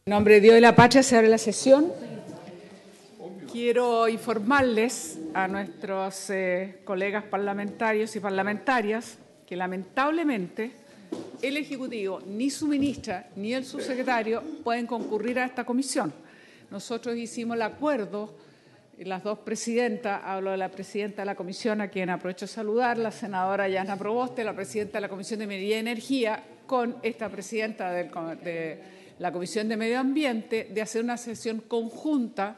En nombre de Dios y la patria se abre la sesión. Quiero informarles a nuestros colegas parlamentarios y parlamentarias que lamentablemente el Ejecutivo, ni su ministra, ni el subsecretario pueden concurrir a esta comisión. Nosotros hicimos el acuerdo, las dos presidentas, hablo de la presidenta de la comisión, a quien aprovecho de saludar, la senadora Yana Proboste, la presidenta de la Comisión de Minería y Energía, con esta presidenta de la Comisión de Medio Ambiente, de hacer una sesión conjunta,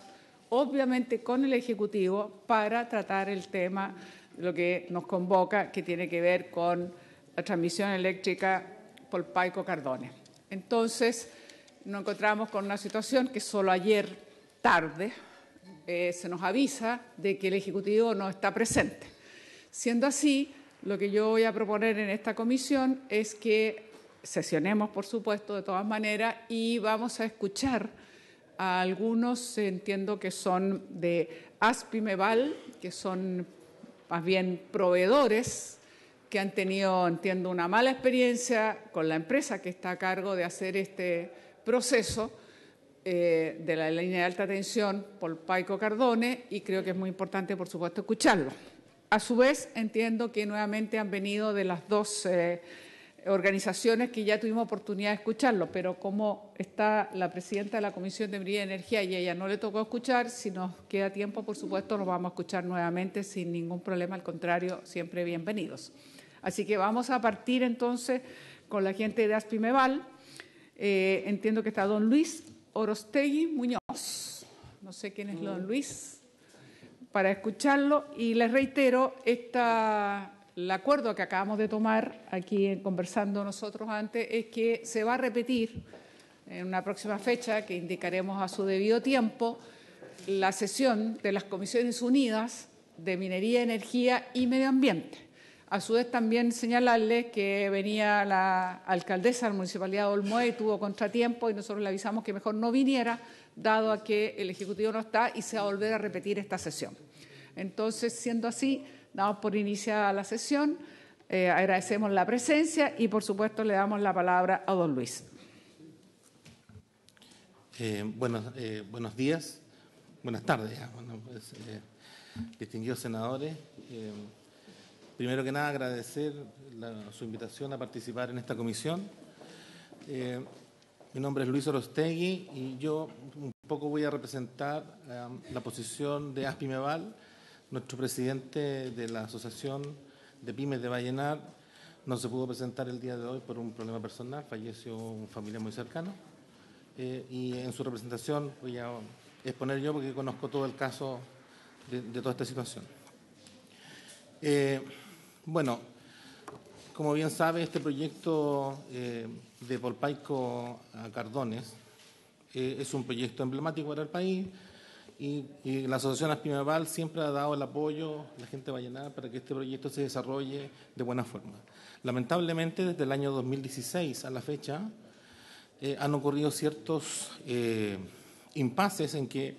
obviamente con el Ejecutivo, para tratar el tema, lo que nos convoca, que tiene que ver con la transmisión eléctrica por Paico Cardones. Entonces, nos encontramos con una situación que solo ayer tarde se nos avisa de que el Ejecutivo no está presente. Siendo así, lo que yo voy a proponer en esta comisión es que sesionemos, por supuesto, de todas maneras, y vamos a escuchar a algunos, entiendo que son de ASPIMEVAL, que son más bien proveedores que han tenido, entiendo, una mala experiencia con la empresa que está a cargo de hacer este proceso de la línea de alta tensión por Paico Cardones, y creo que es muy importante, por supuesto, escucharlo. A su vez, entiendo que nuevamente han venido de las dos organizaciones que ya tuvimos oportunidad de escucharlo, pero como está la presidenta de la Comisión de Minería y Energía y a ella no le tocó escuchar, si nos queda tiempo, por supuesto, nos vamos a escuchar nuevamente sin ningún problema, al contrario, siempre bienvenidos. Así que vamos a partir entonces con la gente de ASPIMEVAL. Entiendo que está don Luis Orostegui Muñoz. No sé quién es don Luis, para escucharlo. Y les reitero, el acuerdo que acabamos de tomar aquí conversando nosotros antes es que se va a repetir en una próxima fecha, que indicaremos a su debido tiempo, la sesión de las Comisiones Unidas de Minería, Energía y Medio Ambiente. A su vez, también señalarles que venía la alcaldesa de la Municipalidad de Olmué y tuvo contratiempo, y nosotros le avisamos que mejor no viniera, dado a que el Ejecutivo no está y se va a volver a repetir esta sesión. Entonces, siendo así, damos por iniciada la sesión, agradecemos la presencia y, por supuesto, le damos la palabra a don Luis. Buenos días, buenas tardes, distinguidos senadores. Primero que nada, agradecer su invitación a participar en esta comisión. Mi nombre es Luis Orostegui y yo un poco voy a representar la posición de ASPIMEVAL. Nuestro presidente de la Asociación de Pymes de Vallenar no se pudo presentar el día de hoy por un problema personal, falleció un familiar muy cercano, y en su representación voy a exponer yo porque conozco todo el caso de toda esta situación. Bueno, como bien sabe, este proyecto de Paico a Cardones es un proyecto emblemático para el país. Y la Asociación ASPIMEVAL siempre ha dado el apoyo a la gente de Vallenar para que este proyecto se desarrolle de buena forma. Lamentablemente, desde el año 2016 a la fecha, han ocurrido ciertos impases en que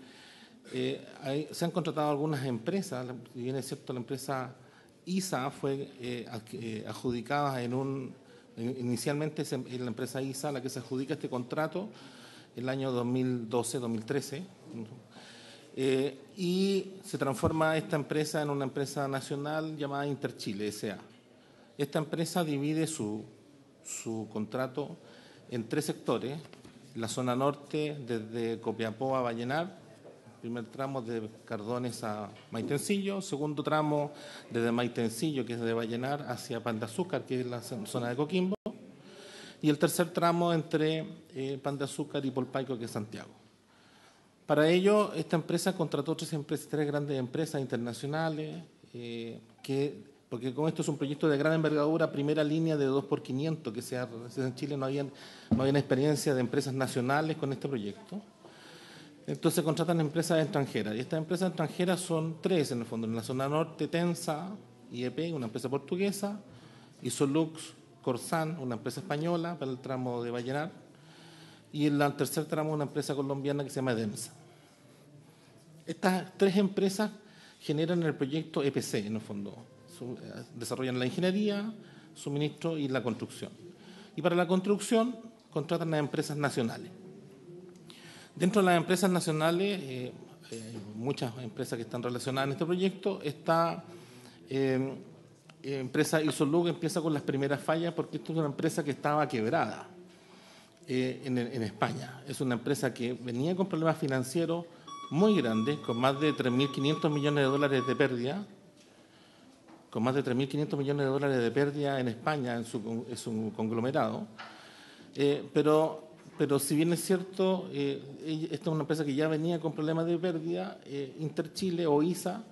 se han contratado algunas empresas. Si bien es cierto, la empresa ISA fue adjudicada inicialmente es la empresa ISA la que se adjudica este contrato el año 2012-2013. Y se transforma esta empresa en una empresa nacional llamada Interchile S.A. Esta empresa divide su contrato en tres sectores: la zona norte desde Copiapó a Vallenar, primer tramo de Cardones a Maitencillo, segundo tramo desde Maitencillo, que es de Vallenar, hacia Pan de Azúcar, que es la zona de Coquimbo, y el tercer tramo entre Pan de Azúcar y Polpaico, que es Santiago. Para ello, esta empresa contrató tres grandes empresas internacionales, porque como esto es un proyecto de gran envergadura, primera línea de 2x500, que en Chile no había experiencia de empresas nacionales con este proyecto. Entonces contratan empresas extranjeras, y estas empresas extranjeras son tres en el fondo. En la zona norte, Tensa, IEP, una empresa portuguesa, Isolux, Corsan, una empresa española para el tramo de Vallenar, y en el tercer tramo una empresa colombiana que se llama EDEMSA. Estas tres empresas generan el proyecto EPC, en el fondo. Desarrollan la ingeniería, suministro y la construcción. Y para la construcción contratan a empresas nacionales. Dentro de las empresas nacionales, hay muchas empresas que están relacionadas en este proyecto. Esta empresa Isolux empieza con las primeras fallas porque esto es una empresa que estaba quebrada en España. Es una empresa que venía con problemas financieros muy grandes, con más de 3.500 millones de dólares de pérdida, en España, en su conglomerado. Pero si bien es cierto, esta es una empresa que ya venía con problemas de pérdida, Interchile o ISA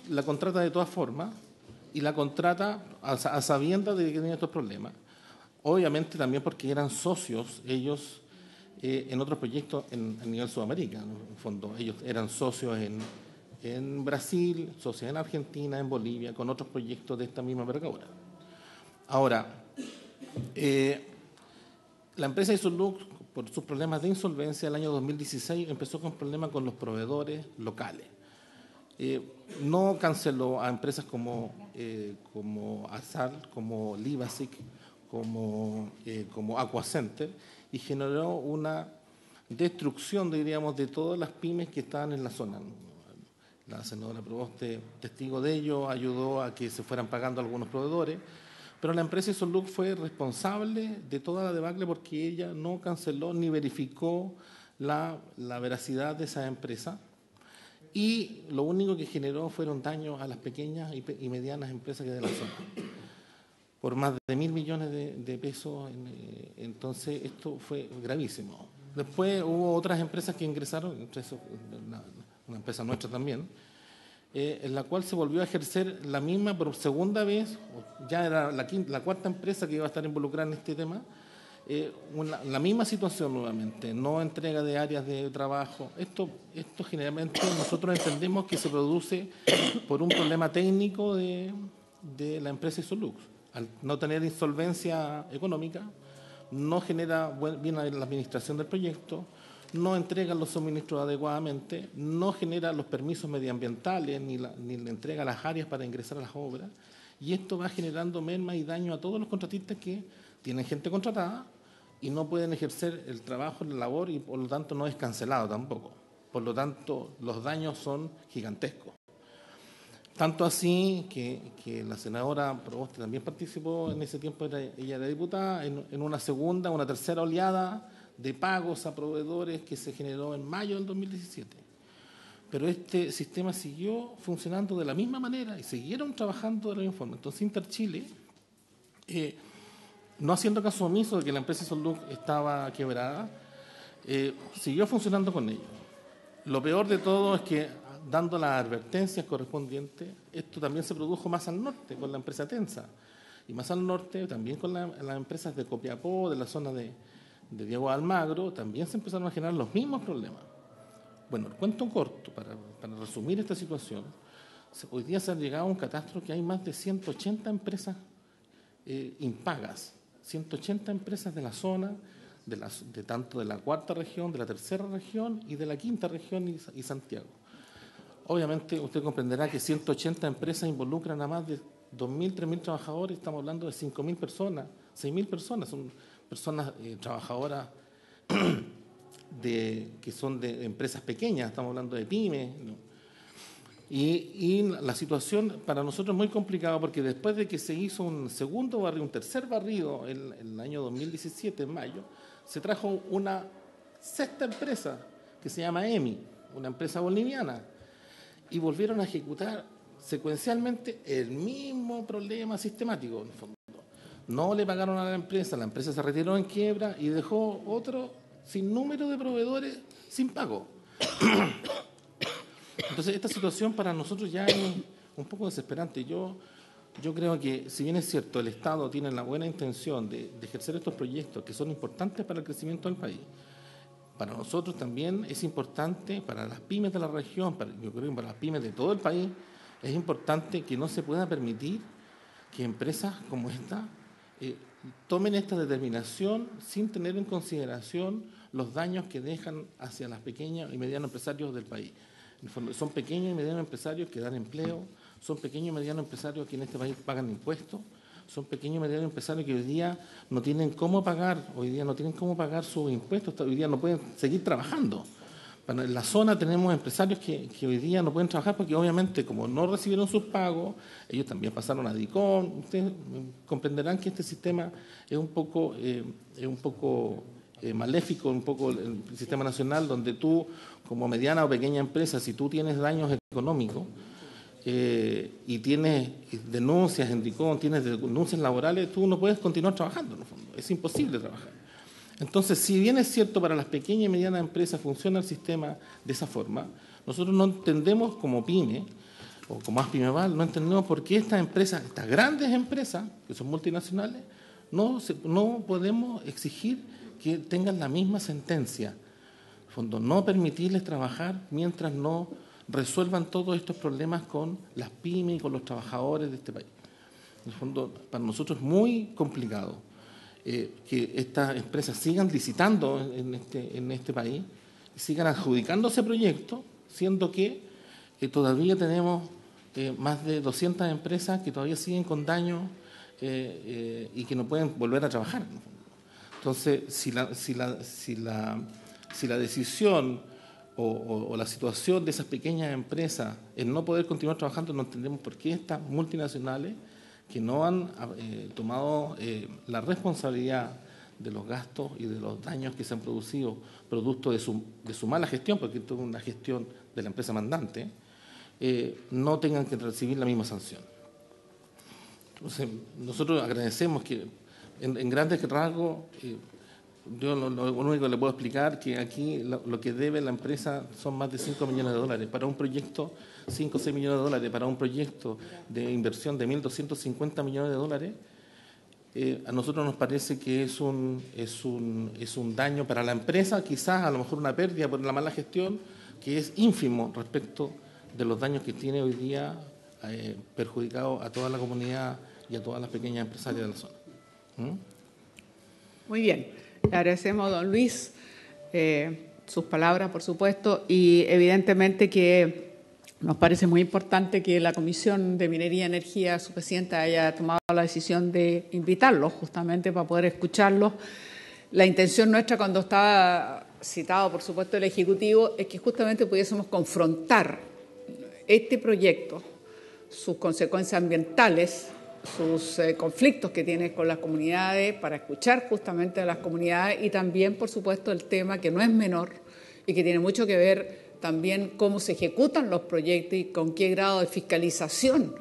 la contrata de todas formas y la contrata a sabiendas de que tenía estos problemas. Obviamente también porque eran socios ellos en otros proyectos a nivel Sudamérica. En el fondo, ellos eran socios en Brasil, socios en Argentina, en Bolivia, con otros proyectos de esta misma envergadura. Ahora, la empresa Isolux, por sus problemas de insolvencia, el año 2016 empezó con problemas con los proveedores locales. No canceló a empresas como ASAL, como Livasic, como Aquacenter, y generó una destrucción, diríamos, de todas las pymes que estaban en la zona. La senadora Proboste, testigo de ello, ayudó a que se fueran pagando algunos proveedores, pero la empresa Isolux fue responsable de toda la debacle porque ella no canceló ni verificó la veracidad de esa empresa, y lo único que generó fueron daños a las pequeñas y medianas empresas que de la zona, por más de 1.000 millones de pesos. Entonces, esto fue gravísimo. Después hubo otras empresas que ingresaron, entre eso, una empresa nuestra también, en la cual se volvió a ejercer la misma por segunda vez, ya era la cuarta empresa que iba a estar involucrada en este tema, la misma situación nuevamente, no entrega de áreas de trabajo. Esto generalmente nosotros entendemos que se produce por un problema técnico de la empresa Isolux. Al no tener insolvencia económica, no genera bien la administración del proyecto, no entrega los suministros adecuadamente, no genera los permisos medioambientales ni le entrega las áreas para ingresar a las obras, y esto va generando merma y daño a todos los contratistas que tienen gente contratada y no pueden ejercer el trabajo, la labor, y por lo tanto no es cancelado tampoco. Por lo tanto, los daños son gigantescos. Tanto así que la senadora Proboste también participó en ese tiempo, ella era diputada, en una segunda, una tercera oleada de pagos a proveedores que se generó en mayo del 2017. Pero este sistema siguió funcionando de la misma manera y siguieron trabajando de la misma forma. Entonces, Interchile, no haciendo caso omiso de que la empresa Isolux estaba quebrada, siguió funcionando con ellos. Lo peor de todo es que, dando las advertencias correspondientes, esto también se produjo más al norte con la empresa Tensa, y más al norte también con las empresas de Copiapó, de la zona de Diego Almagro, también se empezaron a generar los mismos problemas. Bueno, el cuento corto, para resumir esta situación, hoy día se ha llegado a un catastro que hay más de 180 empresas impagas, 180 empresas de la zona, de tanto de la cuarta región, de la tercera región y de la quinta región y Santiago. Obviamente usted comprenderá que 180 empresas involucran a más de 2.000, 3.000 trabajadores. Estamos hablando de 5.000 personas, 6.000 personas, son personas trabajadoras que son de empresas pequeñas, estamos hablando de pymes, ¿no? Y la situación para nosotros es muy complicada porque después de que se hizo un segundo barrido, un tercer barrido en el año 2017, en mayo, se trajo una sexta empresa que se llama EMI, una empresa boliviana, y volvieron a ejecutar secuencialmente el mismo problema sistemático, en el fondo. No le pagaron a la empresa se retiró en quiebra y dejó otro sinnúmero de proveedores sin pago. Entonces, esta situación para nosotros ya es un poco desesperante. Yo creo que, si bien es cierto, el Estado tiene la buena intención de ejercer estos proyectos que son importantes para el crecimiento del país, para nosotros también es importante, para las pymes de la región, yo creo que para las pymes de todo el país, es importante que no se pueda permitir que empresas como esta tomen esta determinación sin tener en consideración los daños que dejan hacia las pequeñas y medianos empresarios del país. En el fondo, son pequeños y medianos empresarios que dan empleo, son pequeños y medianos empresarios que en este país pagan impuestos, son pequeños y medianos empresarios que hoy día no tienen cómo pagar, sus impuestos, hoy día no pueden seguir trabajando. En la zona tenemos empresarios que hoy día no pueden trabajar porque obviamente como no recibieron sus pagos, ellos también pasaron a DICOM. Ustedes comprenderán que este sistema es un poco maléfico, un poco el sistema nacional, donde tú, como mediana o pequeña empresa, si tú tienes daños económicos y tienes denuncias en DICOM, tienes denuncias laborales, tú no puedes continuar trabajando, en el fondo. Es imposible trabajar. Entonces, si bien es cierto para las pequeñas y medianas empresas funciona el sistema de esa forma, nosotros no entendemos como PYME o como ASPIMEVAL, no entendemos por qué estas empresas, estas grandes empresas que son multinacionales, no podemos exigir que tengan la misma sentencia. En el fondo, no permitirles trabajar mientras no resuelvan todos estos problemas con las PYME y con los trabajadores de este país. En el fondo, para nosotros es muy complicado que estas empresas sigan licitando en este país y sigan adjudicándose proyectos, siendo que todavía tenemos más de 200 empresas que todavía siguen con daños y que no pueden volver a trabajar. Entonces, si la decisión o la situación de esas pequeñas empresas es no poder continuar trabajando, no entendemos por qué estas multinacionales que no han tomado la responsabilidad de los gastos y de los daños que se han producido producto de su mala gestión, porque esto es una gestión de la empresa mandante, no tengan que recibir la misma sanción. Entonces, nosotros agradecemos que en grandes rasgos, yo lo único que le puedo explicar que aquí lo que debe la empresa son más de 5 millones de dólares para un proyecto, 5 o 6 millones de dólares para un proyecto de inversión de 1.250 millones de dólares. A nosotros nos parece que es un daño para la empresa, quizás a lo mejor una pérdida por la mala gestión, que es ínfimo respecto de los daños que tiene hoy día perjudicado a toda la comunidad y a todas las pequeñas empresarias de la zona. Muy bien. Le agradecemos, don Luis, sus palabras, por supuesto, y evidentemente que nos parece muy importante que la Comisión de Minería y Energía, su presidenta, haya tomado la decisión de invitarlos justamente para poder escucharlos. La intención nuestra, cuando estaba citado, por supuesto, el Ejecutivo, es que justamente pudiésemos confrontar este proyecto, sus consecuencias ambientales, sus conflictos que tiene con las comunidades, para escuchar justamente a las comunidades y también, por supuesto, el tema que no es menor y que tiene mucho que ver también cómo se ejecutan los proyectos y con qué grado de fiscalización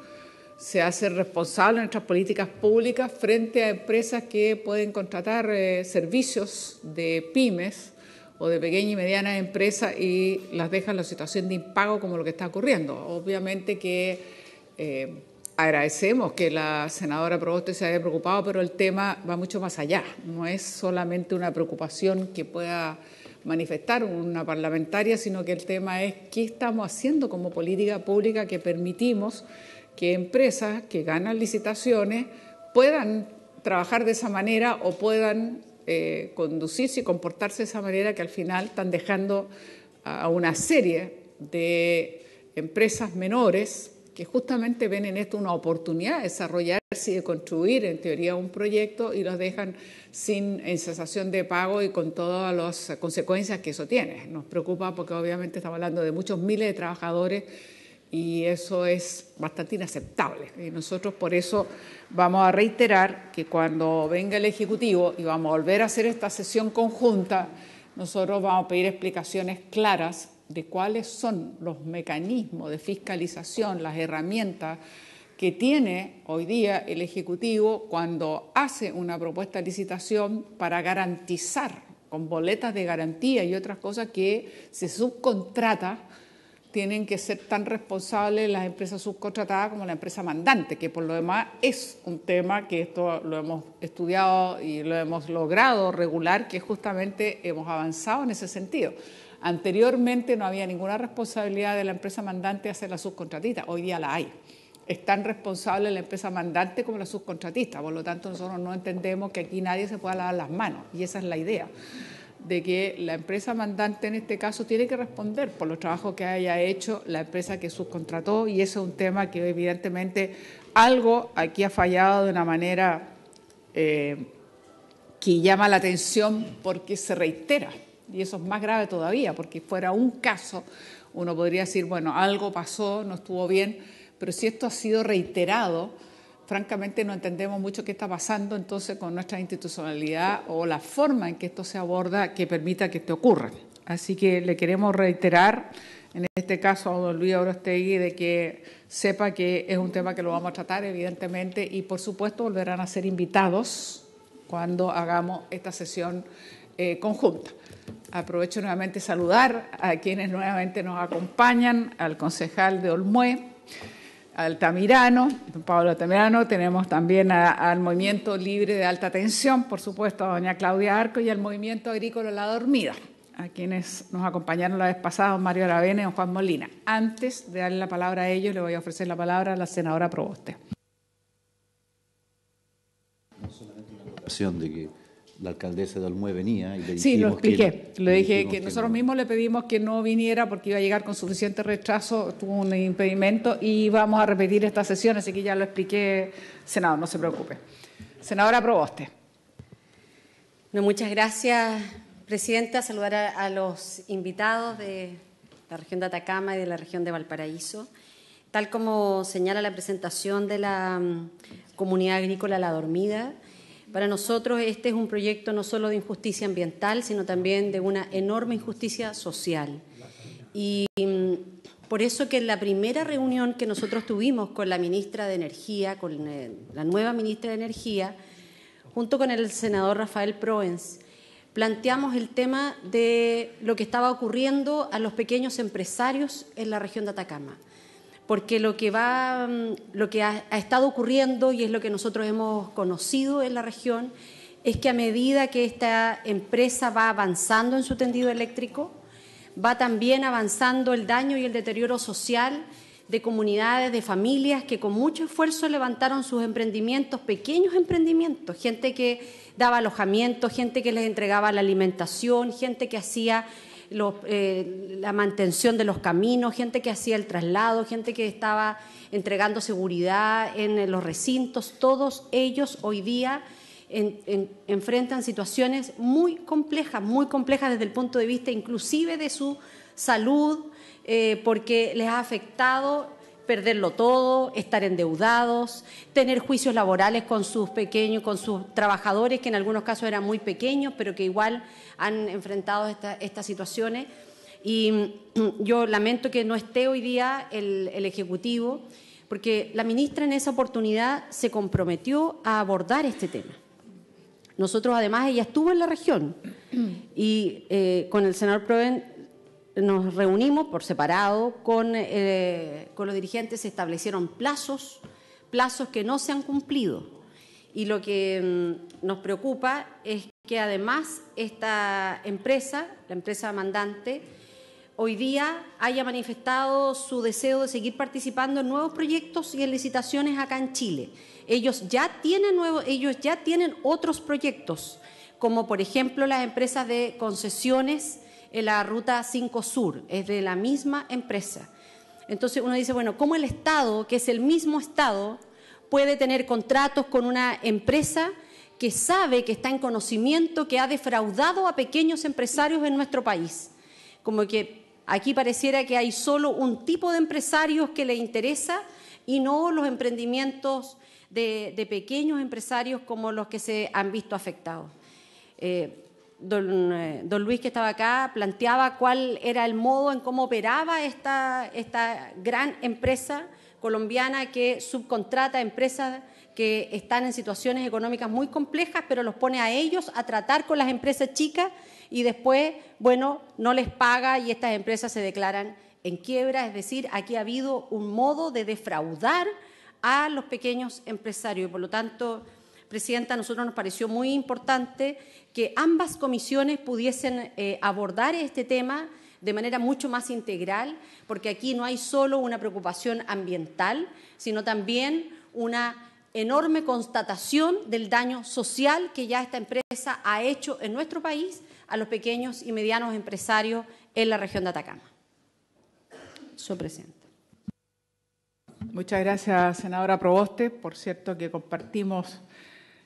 se hace responsable de nuestras políticas públicas frente a empresas que pueden contratar servicios de pymes o de pequeñas y medianas empresas y las dejan en la situación de impago como lo que está ocurriendo. Obviamente que agradecemos que la senadora Proboste se haya preocupado, pero el tema va mucho más allá. No es solamente una preocupación que pueda manifestar una parlamentaria, sino que el tema es qué estamos haciendo como política pública que permitimos que empresas que ganan licitaciones puedan trabajar de esa manera o puedan conducirse y comportarse de esa manera, que al final están dejando a una serie de empresas menores que justamente ven en esto una oportunidad de desarrollarse y de construir, en teoría, un proyecto y los dejan sin cesación de pago y con todas las consecuencias que eso tiene. Nos preocupa porque obviamente estamos hablando de muchos miles de trabajadores y eso es bastante inaceptable. Y nosotros por eso vamos a reiterar que cuando venga el Ejecutivo y vamos a volver a hacer esta sesión conjunta, nosotros vamos a pedir explicaciones claras de cuáles son los mecanismos de fiscalización, las herramientas que tiene hoy día el Ejecutivo cuando hace una propuesta de licitación para garantizar, con boletas de garantía y otras cosas, que se subcontrata, tienen que ser tan responsables las empresas subcontratadas como la empresa mandante, que por lo demás es un tema que esto lo hemos estudiado y lo hemos logrado regular, que justamente hemos avanzado en ese sentido. Anteriormente no había ninguna responsabilidad de la empresa mandante hacer la subcontratista, hoy día la hay. Es tan responsable la empresa mandante como la subcontratista, por lo tanto nosotros no entendemos que aquí nadie se pueda lavar las manos, y esa es la idea, de que la empresa mandante en este caso tiene que responder por los trabajos que haya hecho la empresa que subcontrató, y eso es un tema que evidentemente algo aquí ha fallado de una manera que llama la atención porque se reitera. Y eso es más grave todavía, porque fuera un caso, uno podría decir, bueno, algo pasó, no estuvo bien, pero si esto ha sido reiterado, francamente no entendemos mucho qué está pasando entonces con nuestra institucionalidad o la forma en que esto se aborda que permita que esto ocurra. Así que le queremos reiterar, en este caso a don Luis Aurostegui, de que sepa que es un tema que lo vamos a tratar, evidentemente, y por supuesto volverán a ser invitados cuando hagamos esta sesión conjunta. Aprovecho nuevamente saludar a quienes nuevamente nos acompañan, al concejal de Olmué, Altamirano, don Pablo Altamirano, tenemos también al Movimiento Libre de Alta Tensión, por supuesto, a doña Claudia Arco, y al Movimiento Agrícola La Dormida, a quienes nos acompañaron la vez pasada, don Mario Aravena y don Juan Molina. Antes de darle la palabra a ellos, le voy a ofrecer la palabra a la senadora Proboste. No solamente una anotación de que la alcaldesa de Olmué venía y le dijimos. Sí, lo expliqué. Le dije que nosotros mismos le pedimos que no viniera porque iba a llegar con suficiente retraso, tuvo un impedimento y vamos a repetir esta sesión, así que ya lo expliqué, senador, no se preocupe. Senadora Proboste. No, muchas gracias, presidenta. Saludar a los invitados de la región de Atacama y de la región de Valparaíso. Tal como señala la presentación de la comunidad agrícola La Dormida, para nosotros este es un proyecto no solo de injusticia ambiental, sino también de una enorme injusticia social. Y por eso que en la primera reunión que nosotros tuvimos con la ministra de Energía, con la nueva ministra de Energía, junto con el senador Rafael Proens, planteamos el tema de lo que estaba ocurriendo a los pequeños empresarios en la región de Atacama. Porque lo que ha estado ocurriendo, y es lo que nosotros hemos conocido en la región, es que a medida que esta empresa va avanzando en su tendido eléctrico, va también avanzando el daño y el deterioro social de comunidades, de familias que con mucho esfuerzo levantaron sus emprendimientos, pequeños emprendimientos, gente que daba alojamiento, gente que les entregaba la alimentación, gente que hacía la mantención de los caminos, gente que hacía el traslado, gente que estaba entregando seguridad en los recintos. Todos ellos hoy día enfrentan situaciones muy complejas desde el punto de vista inclusive de su salud, porque les ha afectado perderlo todo, estar endeudados, tener juicios laborales con sus trabajadores, que en algunos casos eran muy pequeños, pero que igual han enfrentado estas situaciones. Y yo lamento que no esté hoy día el Ejecutivo, porque la ministra en esa oportunidad se comprometió a abordar este tema. Nosotros, además, ella estuvo en la región y con el senador Proens nos reunimos por separado con los dirigentes, se establecieron plazos que no se han cumplido. Y lo que nos preocupa es que además esta empresa, la empresa mandante, hoy día haya manifestado su deseo de seguir participando en nuevos proyectos y en licitaciones acá en Chile. Ellos ya tienen otros proyectos, como por ejemplo las empresas de concesiones en la Ruta 5 Sur, es de la misma empresa. Entonces uno dice, bueno, ¿cómo el Estado, que es el mismo Estado, puede tener contratos con una empresa que sabe, que está en conocimiento, que ha defraudado a pequeños empresarios en nuestro país? Como que aquí pareciera que hay solo un tipo de empresarios que le interesa y no los emprendimientos de pequeños empresarios como los que se han visto afectados. Don Luis, que estaba acá, planteaba cuál era el modo en cómo operaba esta gran empresa colombiana que subcontrata a empresas que están en situaciones económicas muy complejas, pero los pone a ellos a tratar con las empresas chicas y después, bueno, no les paga y estas empresas se declaran en quiebra. Es decir, aquí ha habido un modo de defraudar a los pequeños empresarios y, por lo tanto, presidenta, a nosotros nos pareció muy importante que ambas comisiones pudiesen abordar este tema de manera mucho más integral, porque aquí no hay solo una preocupación ambiental, sino también una enorme constatación del daño social que ya esta empresa ha hecho en nuestro país a los pequeños y medianos empresarios en la región de Atacama. Señor presidente. Muchas gracias, senadora Proboste. Por cierto que compartimos,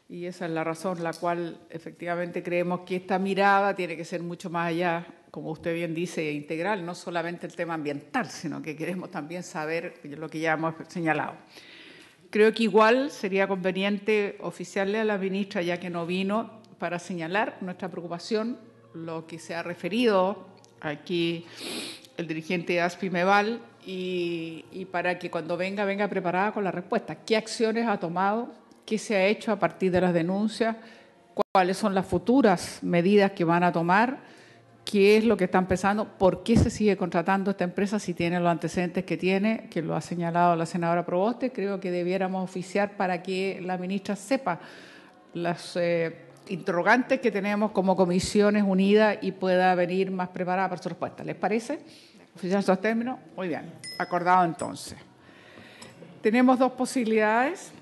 y esa es la razón la cual efectivamente creemos que esta mirada tiene que ser mucho más allá, como usted bien dice, integral, no solamente el tema ambiental, sino que queremos también saber lo que ya hemos señalado. Creo que igual sería conveniente oficiarle a la ministra, ya que no vino, para señalar nuestra preocupación, lo que se ha referido aquí el dirigente ASPI-MEVAL, y para que cuando venga preparada con la respuesta. ¿Qué acciones ha tomado? ¿Qué se ha hecho a partir de las denuncias? ¿Cuáles son las futuras medidas que van a tomar? ¿Qué es lo que están pensando? ¿Por qué se sigue contratando esta empresa si tiene los antecedentes que tiene? Que lo ha señalado la senadora Proboste. Creo que debiéramos oficiar para que la ministra sepa las interrogantes que tenemos como comisiones unidas y pueda venir más preparada para su respuesta. ¿Les parece? ¿Oficiar esos términos? Muy bien. Acordado entonces. Tenemos dos posibilidades.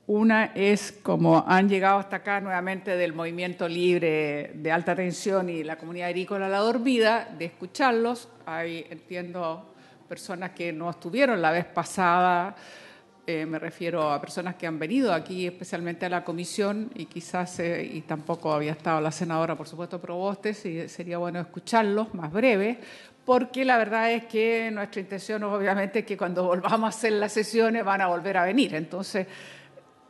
Una es, como han llegado hasta acá nuevamente del movimiento libre de alta tensión y la comunidad agrícola La Dormida, de escucharlos. Hay, entiendo, personas que no estuvieron la vez pasada, me refiero a personas que han venido aquí especialmente a la comisión y quizás, y tampoco había estado la senadora, por supuesto, Proboste, y sería bueno escucharlos más breves, porque la verdad es que nuestra intención obviamente es que cuando volvamos a hacer las sesiones van a volver a venir. Entonces,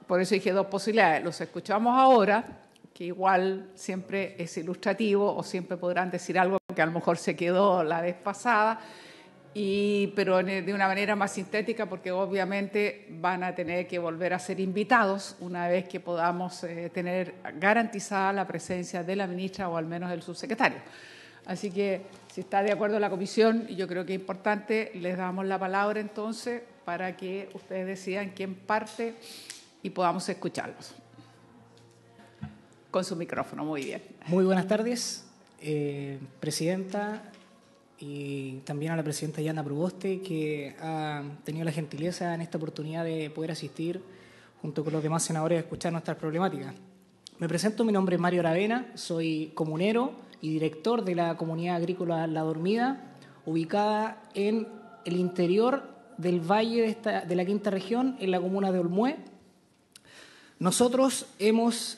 por eso dije dos posibilidades. Los escuchamos ahora, que igual siempre es ilustrativo o siempre podrán decir algo que a lo mejor se quedó la vez pasada, pero de una manera más sintética, porque obviamente van a tener que volver a ser invitados una vez que podamos tener garantizada la presencia de la ministra o al menos del subsecretario. Así que, si está de acuerdo la comisión, y yo creo que es importante, les damos la palabra entonces para que ustedes decidan quién parte y podamos escucharlos. Con su micrófono, muy bien. Muy buenas tardes, presidenta, y también a la presidenta Yana Proboste, que ha tenido la gentileza en esta oportunidad de poder asistir junto con los demás senadores a escuchar nuestras problemáticas. Me presento, mi nombre es Mario Aravena, soy comunero y director de la comunidad agrícola La Dormida, ubicada en el interior del valle de la Quinta Región, en la comuna de Olmué. Nosotros hemos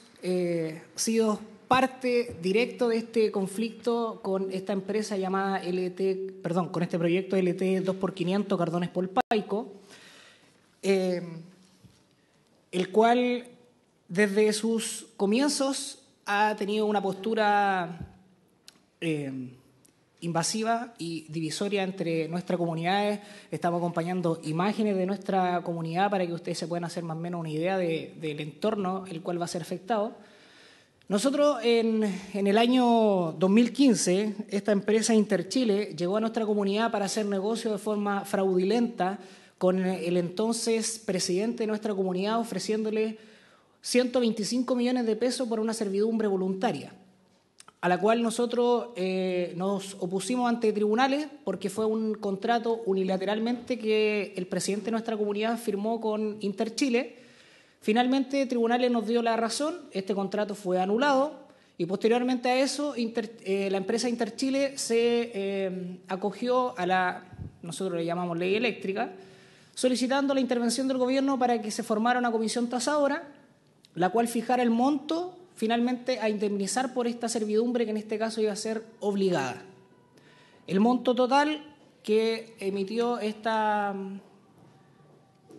sido parte directo de este conflicto con esta empresa llamada con este proyecto LT 2x500 Cardones Polpaico, el cual desde sus comienzos ha tenido una postura invasiva y divisoria entre nuestras comunidades. Estamos acompañando imágenes de nuestra comunidad para que ustedes se puedan hacer más o menos una idea del entorno el cual va a ser afectado. Nosotros en el año 2015, esta empresa Interchile llegó a nuestra comunidad para hacer negocio de forma fraudulenta con el entonces presidente de nuestra comunidad, ofreciéndole 125 millones de pesos por una servidumbre voluntaria, a la cual nosotros nos opusimos ante tribunales porque fue un contrato unilateralmente que el presidente de nuestra comunidad firmó con Interchile. Finalmente, tribunales nos dio la razón, este contrato fue anulado y posteriormente a eso la empresa Interchile se acogió a nosotros le llamamos ley eléctrica, solicitando la intervención del gobierno para que se formara una comisión tasadora, la cual fijara el monto finalmente a indemnizar por esta servidumbre que en este caso iba a ser obligada. El monto total que emitió esta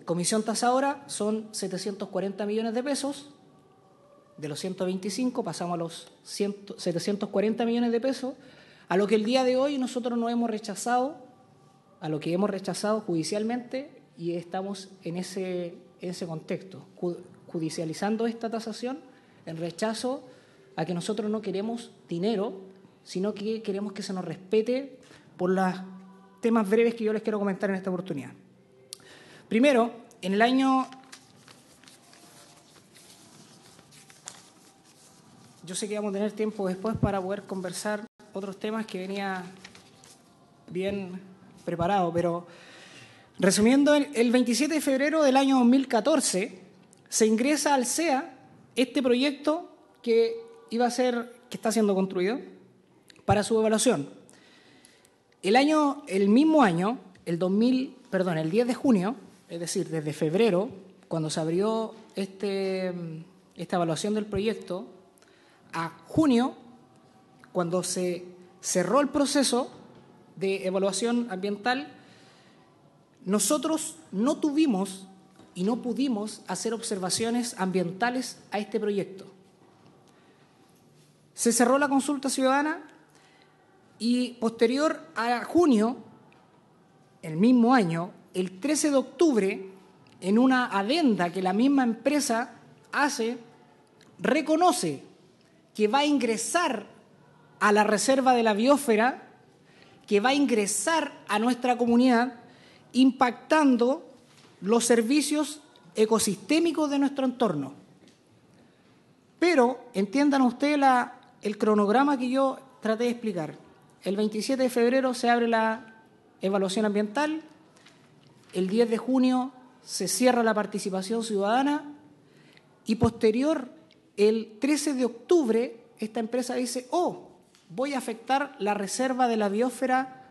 comisión tasadora son 740 millones de pesos. De los 125 pasamos a los 740 millones de pesos, a lo que el día de hoy nosotros no hemos rechazado, a lo que hemos rechazado judicialmente, y estamos en ese contexto, judicializando esta tasación en rechazo a que nosotros no queremos dinero, sino que queremos que se nos respete por los temas breves que yo les quiero comentar en esta oportunidad. Primero, en el año... Yo sé que vamos a tener tiempo después para poder conversar otros temas que venía bien preparado, pero resumiendo, el 27 de febrero del año 2014 se ingresa al CEA este proyecto que está siendo construido para su evaluación. El mismo año, el 2015, el 10 de junio, es decir, desde febrero, cuando se abrió esta evaluación del proyecto, a junio, cuando se cerró el proceso de evaluación ambiental, nosotros no tuvimos y no pudimos hacer observaciones ambientales a este proyecto. Se cerró la consulta ciudadana y posterior a junio, el mismo año, el 13 de octubre, en una adenda que la misma empresa hace, reconoce que va a ingresar a la reserva de la biosfera, que va a ingresar a nuestra comunidad, impactando los servicios ecosistémicos de nuestro entorno. Pero entiendan ustedes el cronograma que yo traté de explicar. El 27 de febrero se abre la evaluación ambiental, el 10 de junio se cierra la participación ciudadana y posterior, el 13 de octubre, esta empresa dice, voy a afectar la reserva de la biosfera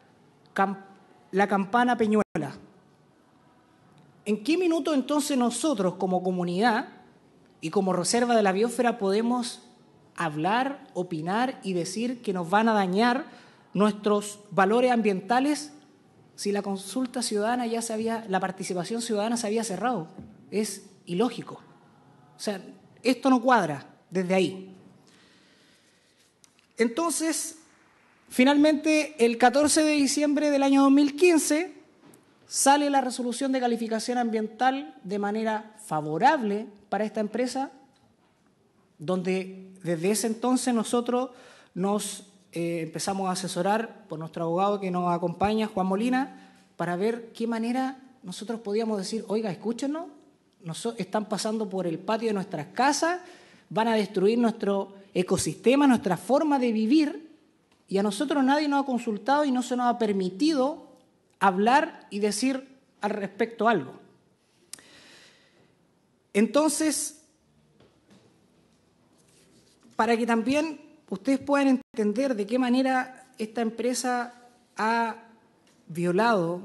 La Campana Peñuela. ¿En qué minuto entonces nosotros como comunidad y como reserva de la biosfera podemos hablar, opinar y decir que nos van a dañar nuestros valores ambientales si la consulta ciudadana la participación ciudadana se había cerrado? Es ilógico. O sea, esto no cuadra desde ahí. Entonces, finalmente, el 14 de diciembre del año 2015, sale la resolución de calificación ambiental de manera favorable para esta empresa, donde desde ese entonces nosotros nos empezamos a asesorar por nuestro abogado que nos acompaña, Juan Molina, para ver qué manera nosotros podíamos decir, oiga, escúchenos, están pasando por el patio de nuestras casas, van a destruir nuestro ecosistema, nuestra forma de vivir, y a nosotros nadie nos ha consultado y no se nos ha permitido hablar y decir al respecto algo. Entonces, para que también ustedes puedan entender de qué manera esta empresa ha violado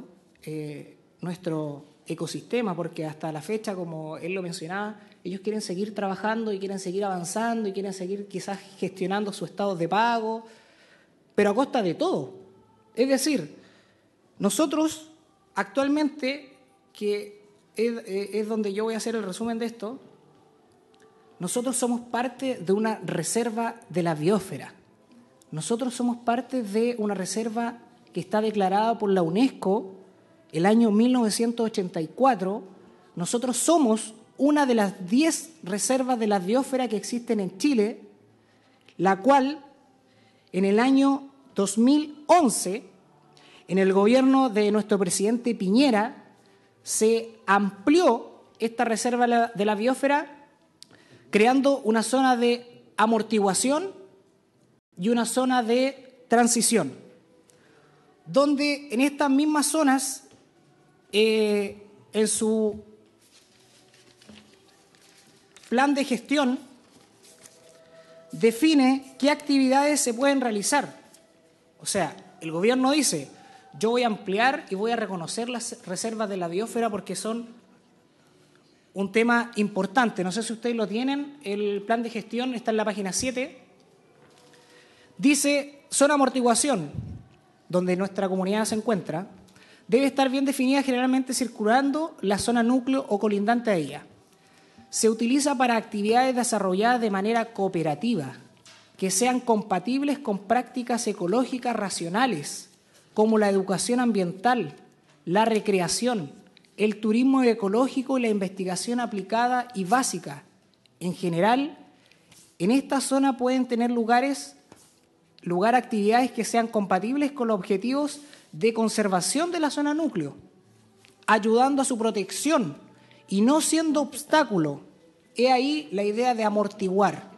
nuestro ecosistema, porque hasta la fecha, como él lo mencionaba, ellos quieren seguir trabajando y quieren seguir avanzando y quieren seguir quizás gestionando sus estados de pago, pero a costa de todo. Es decir, nosotros actualmente, que es donde yo voy a hacer el resumen de esto, nosotros somos parte de una reserva de la biosfera. Nosotros somos parte de una reserva que está declarada por la UNESCO el año 1984. Nosotros somos una de las 10 reservas de la biosfera que existen en Chile, la cual en el año 2011, en el gobierno de nuestro presidente Piñera, se amplió esta reserva de la biosfera creando una zona de amortiguación y una zona de transición, donde en estas mismas zonas, en su plan de gestión, define qué actividades se pueden realizar. O sea, el gobierno dice, yo voy a ampliar y voy a reconocer las reservas de la biosfera porque son un tema importante. No sé si ustedes lo tienen, el plan de gestión está en la página 7. Dice, zona amortiguación, donde nuestra comunidad se encuentra, debe estar bien definida, generalmente circulando la zona núcleo o colindante a ella. Se utiliza para actividades desarrolladas de manera cooperativa, que sean compatibles con prácticas ecológicas racionales, como la educación ambiental, la recreación, el turismo ecológico y la investigación aplicada y básica. En general, en esta zona pueden tener lugar actividades que sean compatibles con los objetivos de conservación de la zona núcleo, ayudando a su protección y no siendo obstáculo. He ahí la idea de amortiguar.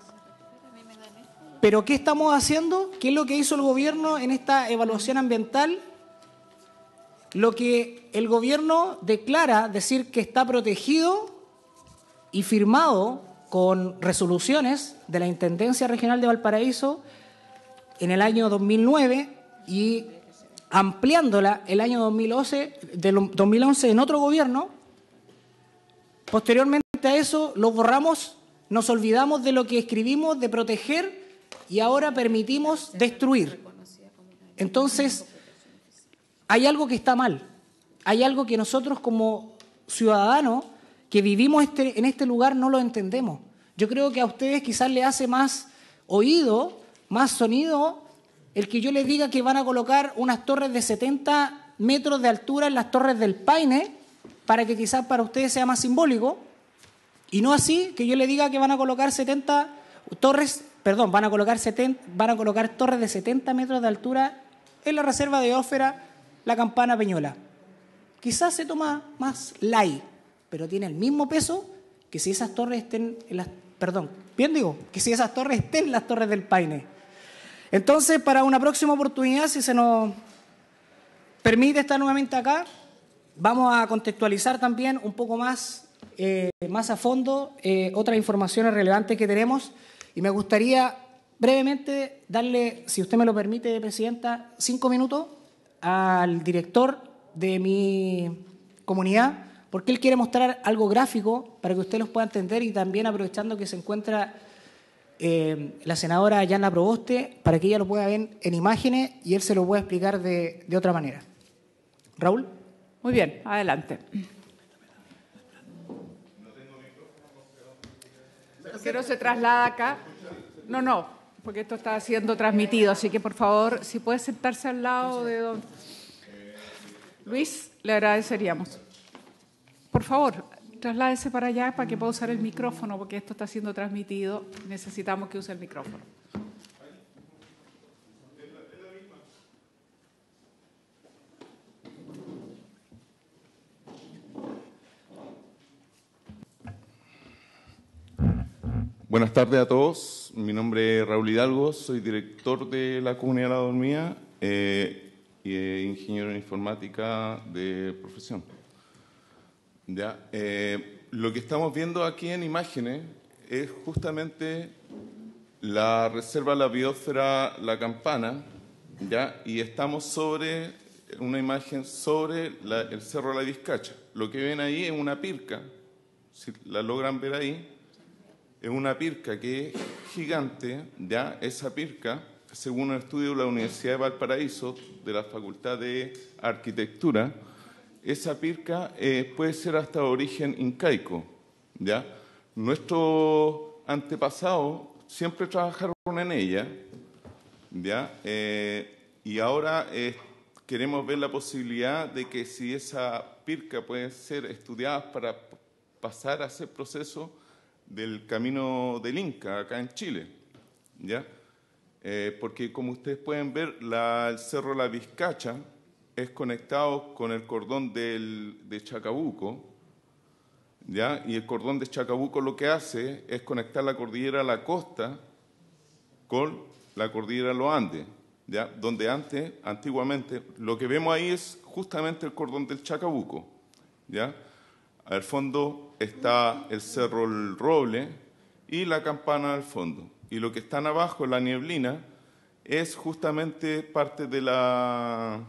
¿Pero qué estamos haciendo? ¿Qué es lo que hizo el gobierno en esta evaluación ambiental? Lo que el gobierno declara, decir que está protegido y firmado con resoluciones de la Intendencia Regional de Valparaíso en el año 2009 y ampliándola el año 2011 en otro gobierno. Posteriormente a eso lo borramos, nos olvidamos de lo que escribimos de proteger y ahora permitimos destruir. Entonces, hay algo que está mal, hay algo que nosotros como ciudadanos que vivimos en este lugar no lo entendemos. Yo creo que a ustedes quizás les hace más oído, más sonido, el que yo les diga que van a colocar unas torres de 70 metros de altura en las Torres del Paine, para que quizás para ustedes sea más simbólico, y no así que yo les diga que van a colocar van a colocar torres de 70 metros de altura en la reserva de Ósfera, la Campana Peñuela. Quizás se toma más light, pero tiene el mismo peso que si esas torres estén en las... que si esas torres estén en las Torres del Paine. Entonces, para una próxima oportunidad, si se nos permite estar nuevamente acá, vamos a contextualizar también un poco más a fondo otras informaciones relevantes que tenemos, y me gustaría brevemente darle, si usted me lo permite, Presidenta, 5 minutos al director de mi comunidad, porque él quiere mostrar algo gráfico para que usted los pueda entender, y también aprovechando que se encuentra la senadora Yana Proboste, para que ella lo pueda ver en imágenes y él se lo pueda explicar de otra manera. Raúl. Muy bien, adelante. Que no se traslada acá. No, porque esto está siendo transmitido, así que por favor, si puede sentarse al lado de don Luis, le agradeceríamos. Por favor, trasládese para allá para que pueda usar el micrófono, porque esto está siendo transmitido. Necesitamos que use el micrófono. Buenas tardes a todos. Mi nombre es Raúl Hidalgo, soy director de la Comunidad de La Dormida y ingeniero en informática de profesión. Ya, lo que estamos viendo aquí en imágenes es justamente la Reserva La Biosfera La Campana, ¿ya? Y estamos sobre una imagen sobre el Cerro de la Vizcacha. Lo que ven ahí es una pirca, si la logran ver ahí, es una pirca que es gigante, ¿ya? Esa pirca, según un estudio de la Universidad de Valparaíso, de la Facultad de Arquitectura, esa pirca puede ser hasta de origen incaico, ¿ya? Nuestros antepasados siempre trabajaron en ella, ¿ya? Y ahora queremos ver la posibilidad de que si esa pirca puede ser estudiada para pasar a ese proceso del camino del Inca acá en Chile, ¿ya? Porque como ustedes pueden ver, el Cerro La Vizcacha es conectado con el cordón de Chacabuco, ¿ya? Y el cordón de Chacabuco lo que hace es conectar la cordillera de la costa con la cordillera de los Andes, ¿ya? Donde antiguamente, lo que vemos ahí es justamente el cordón del Chacabuco, ¿ya? Al fondo está el Cerro El Roble y la Campana al fondo. Y lo que están abajo, la nieblina, es justamente parte de la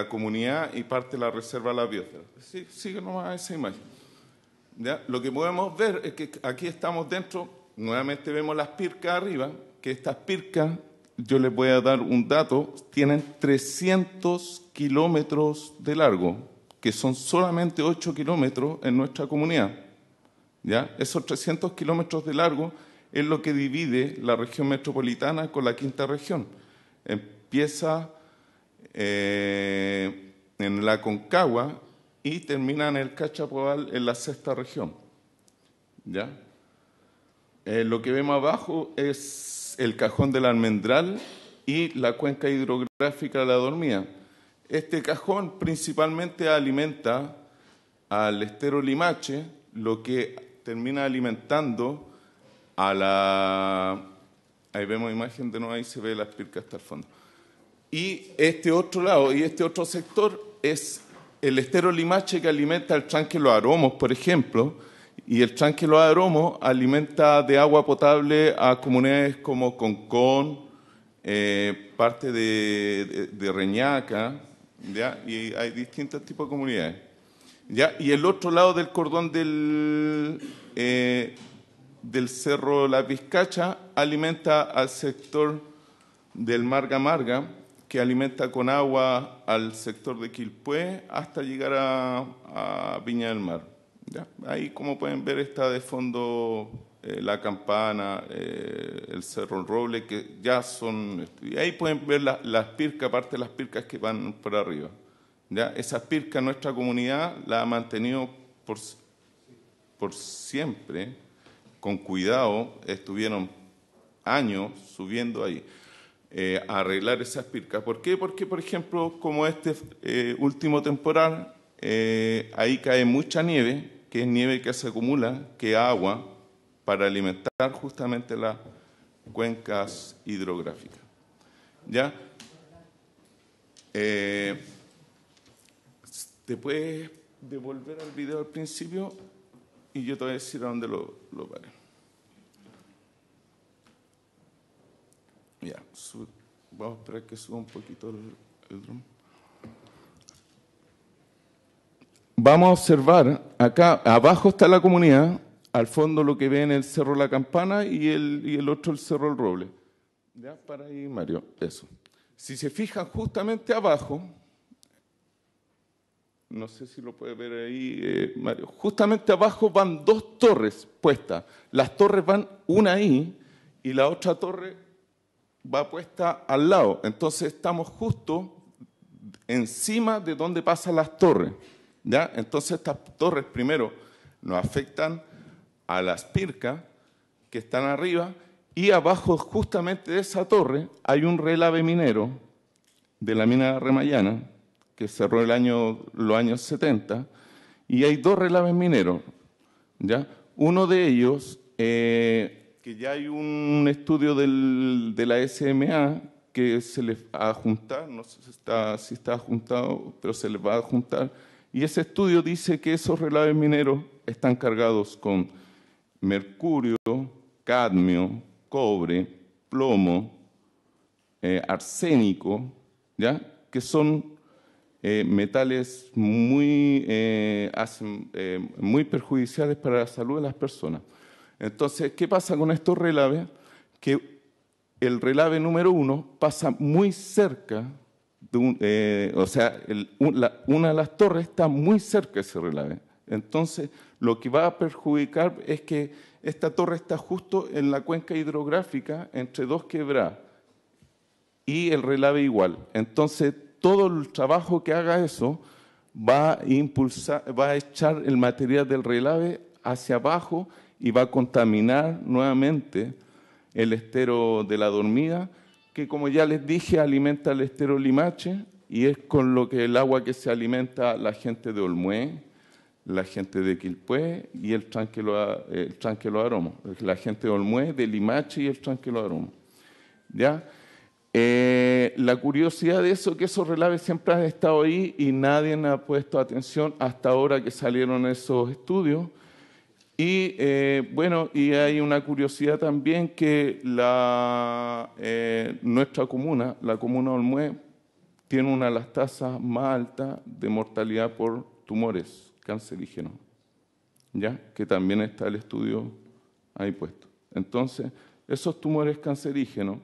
comunidad y parte de la Reserva La Biosfera. Sí, sigue nomás esa imagen. ¿Ya? Lo que podemos ver es que aquí estamos dentro, nuevamente vemos las pircas arriba, que estas pircas, yo les voy a dar un dato, tienen 300 kilómetros de largo, que son solamente 8 kilómetros en nuestra comunidad. ¿Ya? Esos 300 kilómetros de largo es lo que divide la región metropolitana con la quinta región. Empieza en la Concagua y termina en el Cachapoal en la sexta región. ¿Ya? Lo que vemos abajo es el Cajón del Almendral y la cuenca hidrográfica de La Dormida. Este cajón principalmente alimenta al estero Limache, lo que termina alimentando a la... Ahí vemos imagen de nuevo, ahí se ve las pircas hasta el fondo. Y este otro lado, y este otro sector, es el estero Limache que alimenta el tranque Los Aromos, por ejemplo, y el tranque Los Aromos alimenta de agua potable a comunidades como Concón, parte de Reñaca, ¿ya? Y hay distintos tipos de comunidades. ¿Ya? Y el otro lado del cordón del Cerro La Vizcacha alimenta al sector del Marga Marga, que alimenta con agua al sector de Quilpué hasta llegar a Viña del Mar. ¿Ya? Ahí, como pueden ver, está de fondo la Campana, el Cerro El Roble, que ya son... Y ahí pueden ver las pircas, aparte de las pircas que van por arriba. ¿Ya? Esas pircas nuestra comunidad la ha mantenido por siempre, con cuidado, estuvieron años subiendo ahí. A arreglar esas pircas. ¿Por qué? Porque, por ejemplo, como este último temporal, ahí cae mucha nieve, que es nieve que se acumula, que es agua, para alimentar justamente las cuencas hidrográficas. ¿Ya? ¿Te puedes devolver al video al principio? Y yo te voy a decir a dónde lo paré. Ya, vamos a esperar que suba un poquito el dron. Vamos a observar, acá abajo está la comunidad, al fondo lo que ven el Cerro La Campana y el otro el Cerro El Roble. Ya, para ahí, Mario, eso. Si se fijan justamente abajo, no sé si lo puede ver ahí, Mario, justamente abajo van dos torres puestas. Las torres van una ahí y la otra torre va puesta al lado. Entonces estamos justo encima de donde pasan las torres. ¿Ya? Entonces estas torres primero nos afectan a las pircas que están arriba y abajo justamente de esa torre hay un relave minero de la mina Remayana que cerró los años 70 y hay dos relaves mineros. ¿Ya? Uno de ellos... que ya hay un estudio de la SMA que se les va a juntar, no sé si está juntado, pero se les va a juntar, y ese estudio dice que esos relaves mineros están cargados con mercurio, cadmio, cobre, plomo, arsénico, ¿ya? Que son metales muy perjudiciales para la salud de las personas. Entonces, ¿qué pasa con estos relaves? Que el relave número 1 pasa muy cerca, una de las torres está muy cerca de ese relave. Entonces, lo que va a perjudicar es que esta torre está justo en la cuenca hidrográfica entre dos quebradas y el relave igual. Entonces, todo el trabajo que haga eso va a echar el material del relave hacia abajo y va a contaminar nuevamente el estero de la Dormida, que como ya les dije, alimenta el estero Limache y es con lo que el agua que se alimenta la gente de Olmué, la gente de Quilpué y el Tranque Los Aromos. La gente de Olmué, de Limache y el Tranque Los Aromos. ¿Ya? La curiosidad de eso, que esos relaves siempre han estado ahí y nadie ha puesto atención hasta ahora que salieron esos estudios. Y y hay una curiosidad también que nuestra comuna, la comuna de Olmué, tiene una de las tasas más altas de mortalidad por tumores cancerígenos, ¿ya? Que también está el estudio ahí puesto. Entonces, esos tumores cancerígenos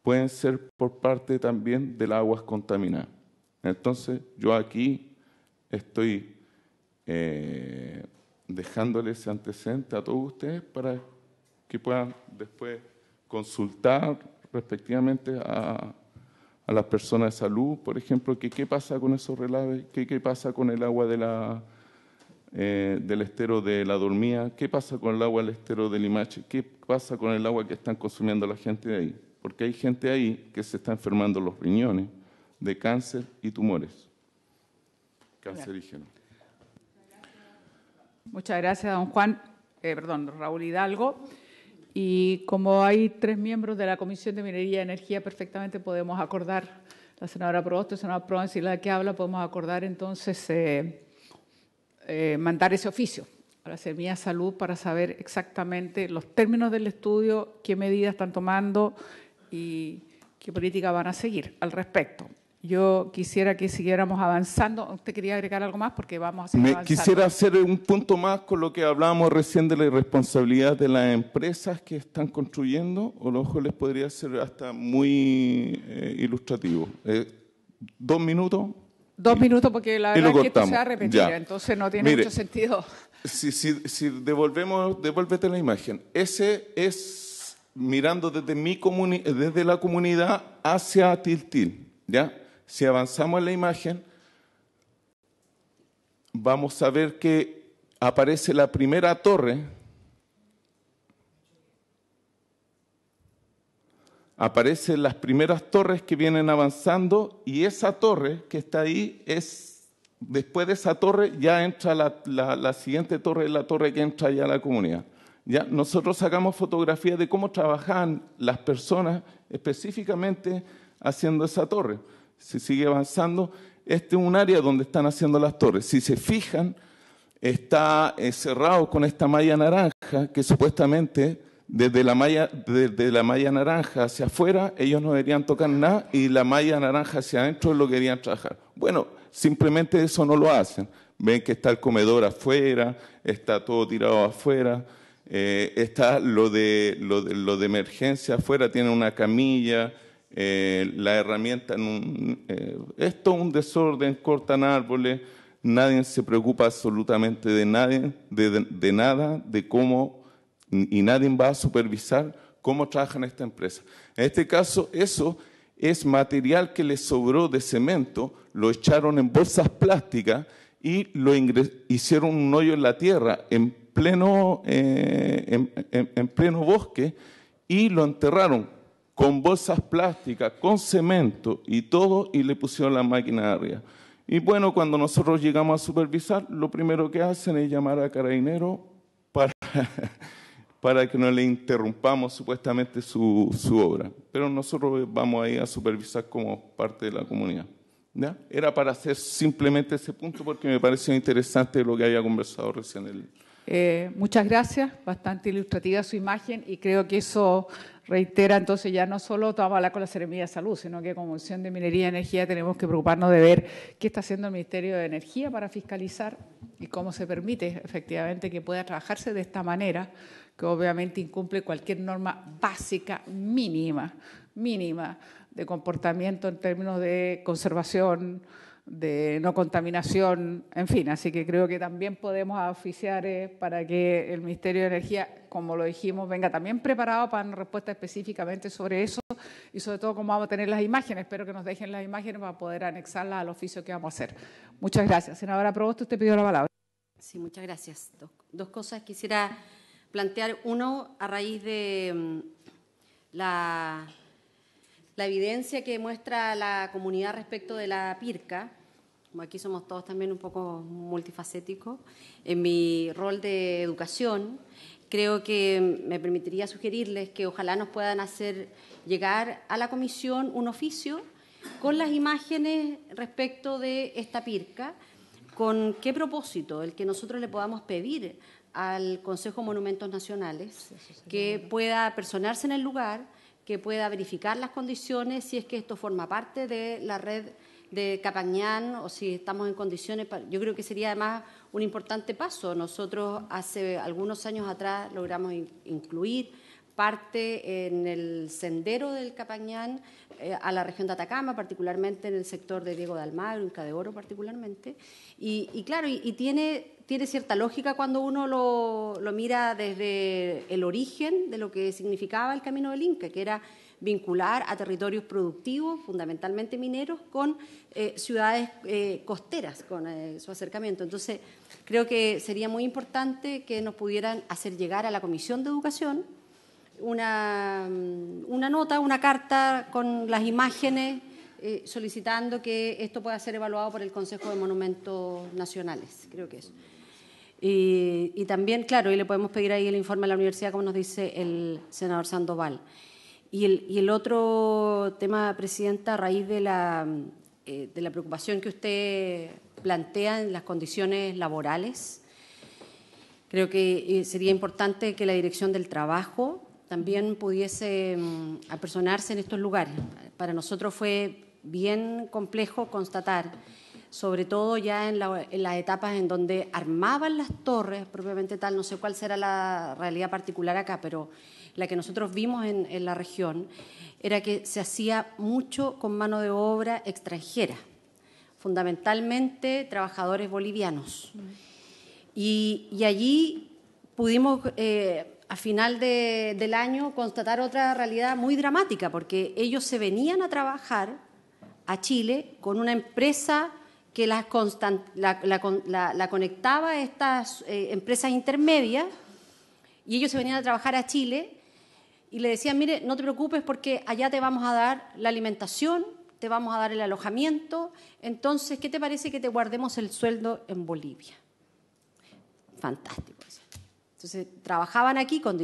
pueden ser por parte también de las aguas contaminadas. Entonces, yo aquí estoy dejándoles ese antecedente a todos ustedes para que puedan después consultar respectivamente a las personas de salud, por ejemplo, qué pasa con esos relaves, qué pasa con el agua del estero de la Dormida, qué pasa con el agua del estero de Limache, qué pasa con el agua que están consumiendo la gente de ahí. Porque hay gente ahí que se está enfermando los riñones de cáncer y tumores cancerígenos. Muchas gracias, don Raúl Hidalgo. Y como hay 3 miembros de la Comisión de Minería y Energía, perfectamente podemos acordar, la senadora Proboste, el senador Provence y la que habla, podemos acordar entonces mandar ese oficio a la Seremía de Salud para saber exactamente los términos del estudio, qué medidas están tomando y qué política van a seguir al respecto. Yo quisiera que siguiéramos avanzando. ¿Usted quería agregar algo más? Porque vamos a seguir avanzando. Quisiera hacer un punto más con lo que hablábamos recién de la irresponsabilidad de las empresas que están construyendo, o a lo mejor les podría ser hasta muy ilustrativo. 2 minutos. 2 minutos, porque la verdad es que esto se va a repetir, Ya. entonces no tiene mucho sentido. Si devuélvete la imagen. Ese es mirando desde la comunidad hacia Tiltil, ¿ya? Si avanzamos en la imagen, vamos a ver que aparece la primera torre. Aparecen las primeras torres que vienen avanzando, y esa torre que está ahí después de esa torre ya entra la siguiente torre, la torre que entra ya a la comunidad. ¿Ya? Nosotros sacamos fotografías de cómo trabajan las personas específicamente haciendo esa torre. Se sigue avanzando. Este es un área donde están haciendo las torres. Si se fijan, está cerrado con esta malla naranja, que supuestamente desde la malla naranja hacia afuera ellos no deberían tocar nada, y la malla naranja hacia adentro lo querían trabajar. Bueno, simplemente eso no lo hacen. Ven que está el comedor afuera, está todo tirado afuera, está lo de emergencia afuera, tiene una camilla, la herramienta, es todo un desorden, cortan árboles, nadie se preocupa absolutamente de nada, de cómo, y nadie va a supervisar cómo trabajan esta empresa. En este caso, eso es material que les sobró de cemento, lo echaron en bolsas plásticas y hicieron un hoyo en la tierra en pleno bosque, y lo enterraron con bolsas plásticas, con cemento y todo, y le pusieron la máquina arriba. Y bueno, cuando nosotros llegamos a supervisar, lo primero que hacen es llamar a Carabineros para que no le interrumpamos supuestamente su obra. Pero nosotros vamos ahí a supervisar como parte de la comunidad. ¿Ya? Era para hacer simplemente ese punto, porque me pareció interesante lo que había conversado recién. Muchas gracias, bastante ilustrativa su imagen, y creo que eso reitera entonces ya no solo vamos a hablar con la Seremía de Salud, sino que como Comisión de Minería y Energía tenemos que preocuparnos de ver qué está haciendo el Ministerio de Energía para fiscalizar y cómo se permite efectivamente que pueda trabajarse de esta manera, que obviamente incumple cualquier norma básica mínima de comportamiento en términos de conservación, de no contaminación, en fin. Así que creo que también podemos oficiar para que el Ministerio de Energía, como lo dijimos, venga también preparado para una respuesta específicamente sobre eso, y sobre todo cómo vamos a tener las imágenes. Espero que nos dejen las imágenes para poder anexarlas al oficio que vamos a hacer. Muchas gracias. Senadora Provost, usted pidió la palabra. Sí, muchas gracias. Dos cosas quisiera plantear. Uno, a raíz de la evidencia que muestra la comunidad respecto de la PIRCA, como aquí somos todos también un poco multifacéticos, en mi rol de educación, creo que me permitiría sugerirles que ojalá nos puedan hacer llegar a la comisión un oficio con las imágenes respecto de esta PIRCA. ¿Con qué propósito? El que nosotros le podamos pedir al Consejo de Monumentos Nacionales que pueda personarse en el lugar, que pueda verificar las condiciones, si es que esto forma parte de la red de Capañán o si estamos en condiciones. Yo creo que sería además un importante paso. Nosotros hace algunos años atrás logramos incluir parte en el sendero del Capañán a la región de Atacama, particularmente en el sector de Diego de Almagro, Inca de Oro particularmente. Y claro, tiene cierta lógica cuando uno lo mira desde el origen de lo que significaba el Camino del Inca, que era vincular a territorios productivos, fundamentalmente mineros, con ciudades costeras, con su acercamiento. Entonces, creo que sería muy importante que nos pudieran hacer llegar a la Comisión de Educación una nota, una carta con las imágenes, solicitando que esto pueda ser evaluado por el Consejo de Monumentos Nacionales. Creo que eso. Y también, claro, y le podemos pedir ahí el informe a la universidad, como nos dice el senador Sandoval. Y el otro tema, Presidenta, a raíz de la preocupación que usted plantea en las condiciones laborales, creo que sería importante que la Dirección del Trabajo también pudiese apersonarse en estos lugares. Para nosotros fue bien complejo constatar, sobre todo ya en las etapas en donde armaban las torres, propiamente tal, no sé cuál será la realidad particular acá, pero la que nosotros vimos en la región era que se hacía mucho con mano de obra extranjera, fundamentalmente trabajadores bolivianos. Y allí pudimos, a final del año, constatar otra realidad muy dramática, porque ellos se venían a trabajar a Chile con una empresa que la conectaba a estas empresas intermedias, y ellos se venían a trabajar a Chile y le decían, mire, no te preocupes porque allá te vamos a dar la alimentación, te vamos a dar el alojamiento, entonces, ¿qué te parece que te guardemos el sueldo en Bolivia? Fantástico. Entonces, trabajaban aquí con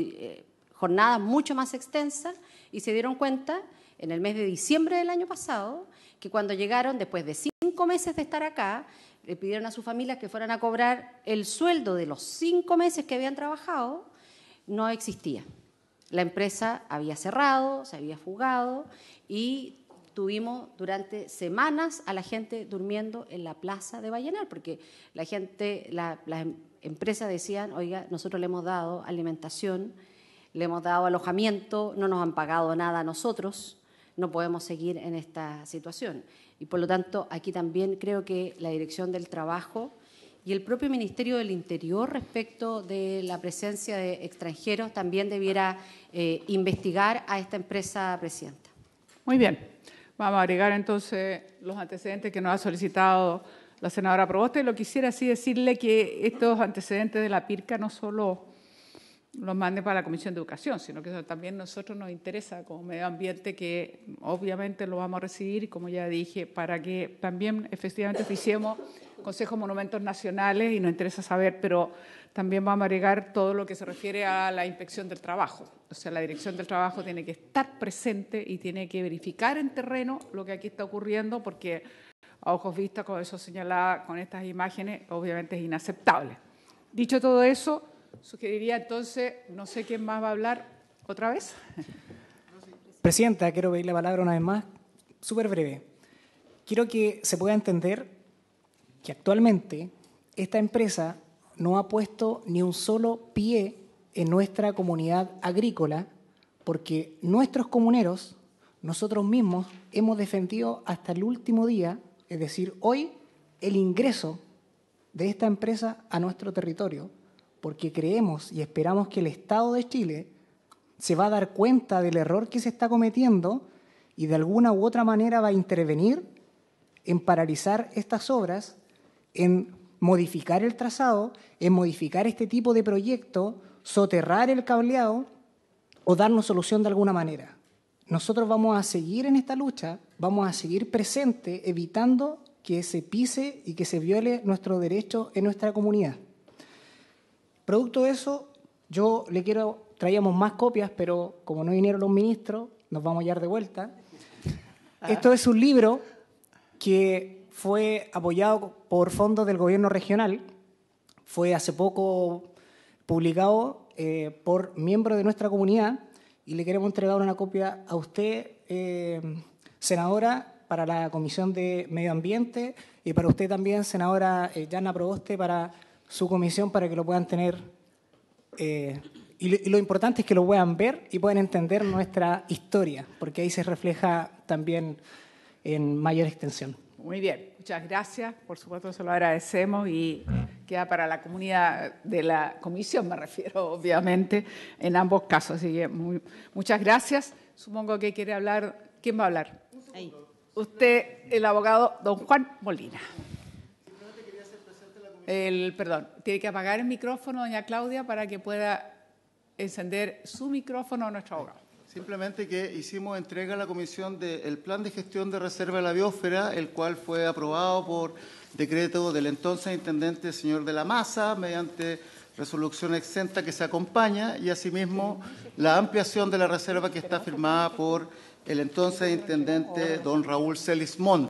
jornadas mucho más extensas y se dieron cuenta en el mes de diciembre del año pasado que cuando llegaron, después de 5 meses de estar acá, le pidieron a sus familias que fueran a cobrar el sueldo de los 5 meses que habían trabajado, no existía. La empresa había cerrado, se había fugado y tuvimos durante semanas a la gente durmiendo en la plaza de Vallenar, porque la gente, las empresas decían, oiga, nosotros le hemos dado alimentación, le hemos dado alojamiento, no nos han pagado nada a nosotros, no podemos seguir en esta situación. Y por lo tanto, aquí también creo que la Dirección del Trabajo y el propio Ministerio del Interior respecto de la presencia de extranjeros también debiera investigar a esta empresa, Presidenta. Muy bien. Vamos a agregar entonces los antecedentes que nos ha solicitado la senadora Proboste. Lo quisiera así decirle que estos antecedentes de la PIRCA no solo los mande para la Comisión de Educación, sino que también a nosotros nos interesa como medio ambiente, que obviamente lo vamos a recibir, como ya dije, para que también efectivamente oficiemos Consejo de Monumentos Nacionales, y nos interesa saber, pero también vamos a agregar todo lo que se refiere a la inspección del trabajo. O sea, la Dirección del Trabajo tiene que estar presente y tiene que verificar en terreno lo que aquí está ocurriendo, porque a ojos vistas, como eso señalaba con estas imágenes, obviamente es inaceptable. Dicho todo eso, sugeriría entonces, no sé quién más va a hablar otra vez. Presidenta, quiero pedir la palabra una vez más, súper breve. Quiero que se pueda entender que actualmente esta empresa no ha puesto ni un solo pie en nuestra comunidad agrícola, porque nuestros comuneros, nosotros mismos, hemos defendido hasta el último día, es decir, hoy, el ingreso de esta empresa a nuestro territorio, porque creemos y esperamos que el Estado de Chile se va a dar cuenta del error que se está cometiendo y de alguna u otra manera va a intervenir en paralizar estas obras, en modificar el trazado, en modificar este tipo de proyecto, soterrar el cableado o darnos solución de alguna manera. Nosotros vamos a seguir en esta lucha, vamos a seguir presentes, evitando que se pise y que se viole nuestro derecho en nuestra comunidad. Producto de eso, yo le traíamos más copias, pero como no vinieron los ministros, nos vamos a llevar de vuelta. Esto es un libro que fue apoyado por fondos del gobierno regional, fue hace poco publicado por miembros de nuestra comunidad y le queremos entregar una copia a usted, senadora, para la Comisión de Medio Ambiente, y para usted también, senadora Yana Proboste, para su comisión, para que lo puedan tener. Y lo importante es que lo puedan ver y puedan entender nuestra historia, porque ahí se refleja también en mayor extensión. Muy bien, muchas gracias. Por supuesto, se lo agradecemos y queda para la comunidad de la comisión, me refiero, obviamente, en ambos casos. Así que muchas gracias. Supongo que quiere hablar. ¿Quién va a hablar? Ahí. Usted, el abogado don Juan Molina. Perdón, tiene que apagar el micrófono, doña Claudia, para que pueda encender su micrófono a nuestro abogado. Simplemente que hicimos entrega a la Comisión del Plan de Gestión de Reserva de la Biosfera, el cual fue aprobado por decreto del entonces intendente señor de la Maza, mediante resolución exenta que se acompaña, y asimismo la ampliación de la reserva que está firmada por el entonces intendente don Raúl Celis Montt.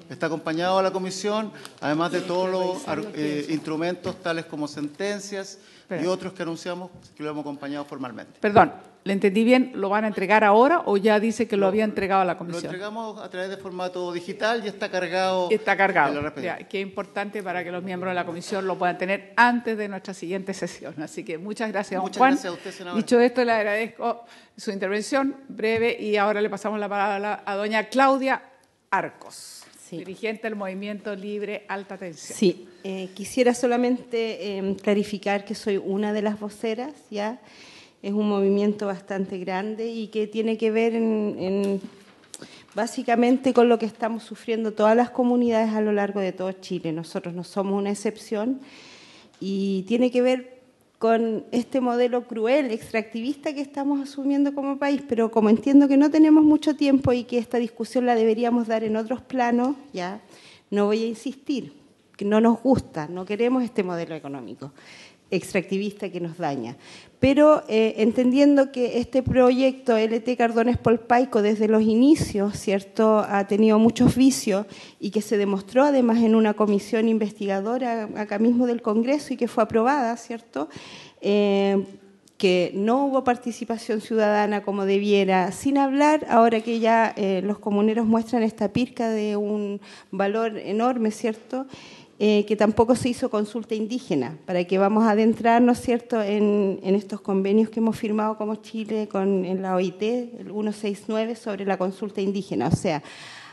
está acompañado a la comisión, además de todos los instrumentos tales como sentencias y otros que anunciamos que lo hemos acompañado formalmente. Perdón, ¿le entendí bien? ¿Lo van a entregar ahora o ya dice que lo había entregado a la comisión? Lo entregamos a través de formato digital y está cargado. Está cargado. En la ya, que es importante para que los miembros de la comisión lo puedan tener antes de nuestra siguiente sesión. Así que muchas gracias, don Juan. Gracias a usted, senadora. Dicho esto, le agradezco su intervención breve y ahora le pasamos la palabra a doña Claudia Arcos, dirigente del Movimiento Libre Alta Tensión. Sí, quisiera solamente clarificar que soy una de las voceras, ya. Es un movimiento bastante grande y que tiene que ver básicamente con lo que estamos sufriendo todas las comunidades a lo largo de todo Chile. Nosotros no somos una excepción y tiene que ver con este modelo cruel, extractivista que estamos asumiendo como país, pero como entiendo que no tenemos mucho tiempo y que esta discusión la deberíamos dar en otros planos, ya no voy a insistir, que no nos gusta, no queremos este modelo económico extractivista que nos daña. Pero entendiendo que este proyecto LT Cardones Polpaico desde los inicios, ¿cierto?, ha tenido muchos vicios y que se demostró además en una comisión investigadora acá mismo del Congreso y que fue aprobada, ¿cierto?, que no hubo participación ciudadana como debiera, sin hablar, ahora que ya los comuneros muestran esta pirca de un valor enorme, ¿cierto?, que tampoco se hizo consulta indígena, para que vamos a adentrarnos, ¿cierto?, en estos convenios que hemos firmado como Chile en la OIT, el 169, sobre la consulta indígena. O sea,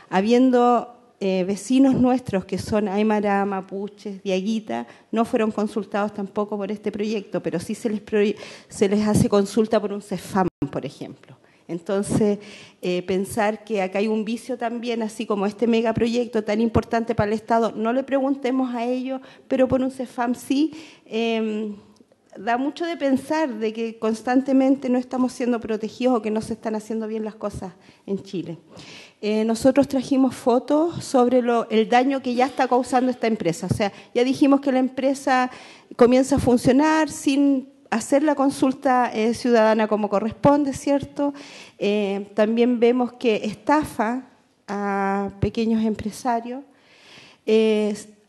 habiendo vecinos nuestros que son aymara, mapuches, diaguita, no fueron consultados tampoco por este proyecto, pero sí se les hace consulta por un CEFAM, por ejemplo. Entonces, pensar que acá hay un vicio también, así como este megaproyecto tan importante para el Estado, no le preguntemos a ellos, pero por un CEFAM sí, da mucho de pensar de que constantemente no estamos siendo protegidos o que no se están haciendo bien las cosas en Chile. Nosotros trajimos fotos sobre el daño que ya está causando esta empresa. O sea, ya dijimos que la empresa comienza a funcionar sin hacer la consulta ciudadana como corresponde, ¿cierto? También vemos que estafa a pequeños empresarios,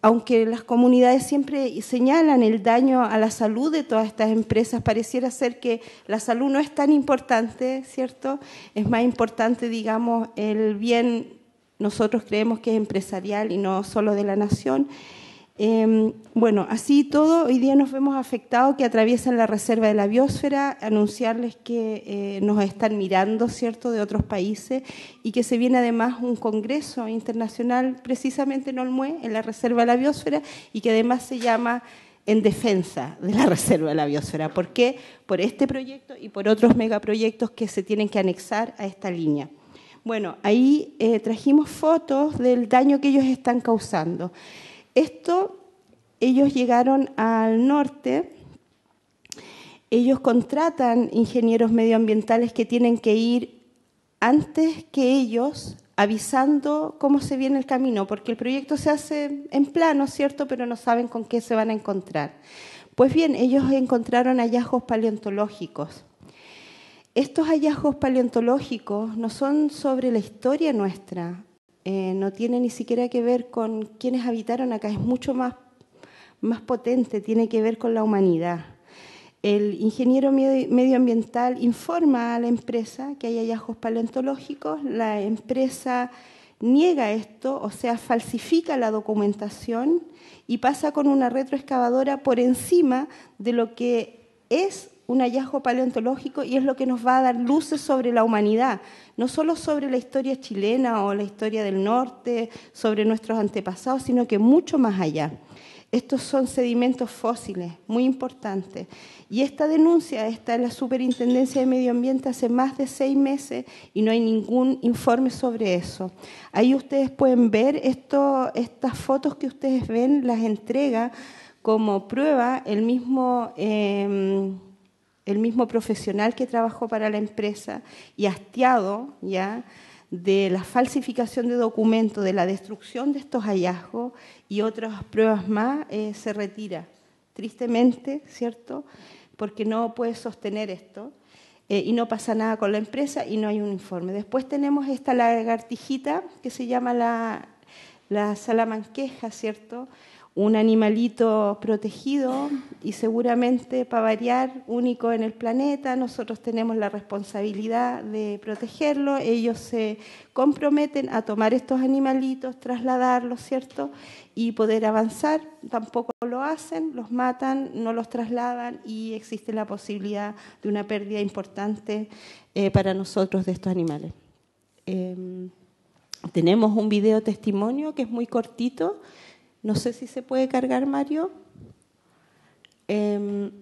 aunque las comunidades siempre señalan el daño a la salud de todas estas empresas, pareciera ser que la salud no es tan importante, ¿cierto? Es más importante, digamos, el bien, nosotros creemos que es empresarial y no solo de la nación. Bueno, así todo, hoy día nos vemos afectados que atraviesan la reserva de la biosfera, anunciarles que nos están mirando, ¿cierto?, de otros países y que se viene además un congreso internacional precisamente en Olmué, en la reserva de la biosfera, y que además se llama En defensa de la reserva de la biosfera. ¿Por qué? Por este proyecto y por otros megaproyectos que se tienen que anexar a esta línea. Bueno, ahí trajimos fotos del daño que ellos están causando. Ellos llegaron al norte, ellos contratan ingenieros medioambientales que tienen que ir antes que ellos, avisando cómo se viene el camino, porque el proyecto se hace en plano, ¿cierto?, pero no saben con qué se van a encontrar. Pues bien, ellos encontraron hallazgos paleontológicos. Estos hallazgos paleontológicos no son sobre la historia nuestra, no tiene ni siquiera que ver con quienes habitaron acá, es mucho más potente, tiene que ver con la humanidad. El ingeniero medioambiental informa a la empresa que hay hallazgos paleontológicos, la empresa niega esto, o sea, falsifica la documentación y pasa con una retroexcavadora por encima de lo que es un hallazgo paleontológico y es lo que nos va a dar luces sobre la humanidad, no solo sobre la historia chilena o la historia del norte, sobre nuestros antepasados, sino que mucho más allá. Estos son sedimentos fósiles, muy importantes. Y esta denuncia está en la Superintendencia de Medio Ambiente hace más de 6 meses y no hay ningún informe sobre eso. Ahí ustedes pueden ver estas fotos que ustedes ven, las entrega como prueba el mismo profesional que trabajó para la empresa y hastiado ya de la falsificación de documentos, de la destrucción de estos hallazgos y otras pruebas más, se retira. Tristemente, ¿cierto?, porque no puede sostener esto y no pasa nada con la empresa y no hay un informe. Después tenemos esta lagartijita que se llama la salamanquesa, ¿cierto? Un animalito protegido y seguramente, para variar, único en el planeta. Nosotros tenemos la responsabilidad de protegerlo. Ellos se comprometen a tomar estos animalitos, trasladarlos, ¿cierto? Y poder avanzar. Tampoco lo hacen, los matan, no los trasladan y existe la posibilidad de una pérdida importante para nosotros de estos animales. Tenemos un video testimonio que es muy cortito. No sé si se puede cargar, Mario.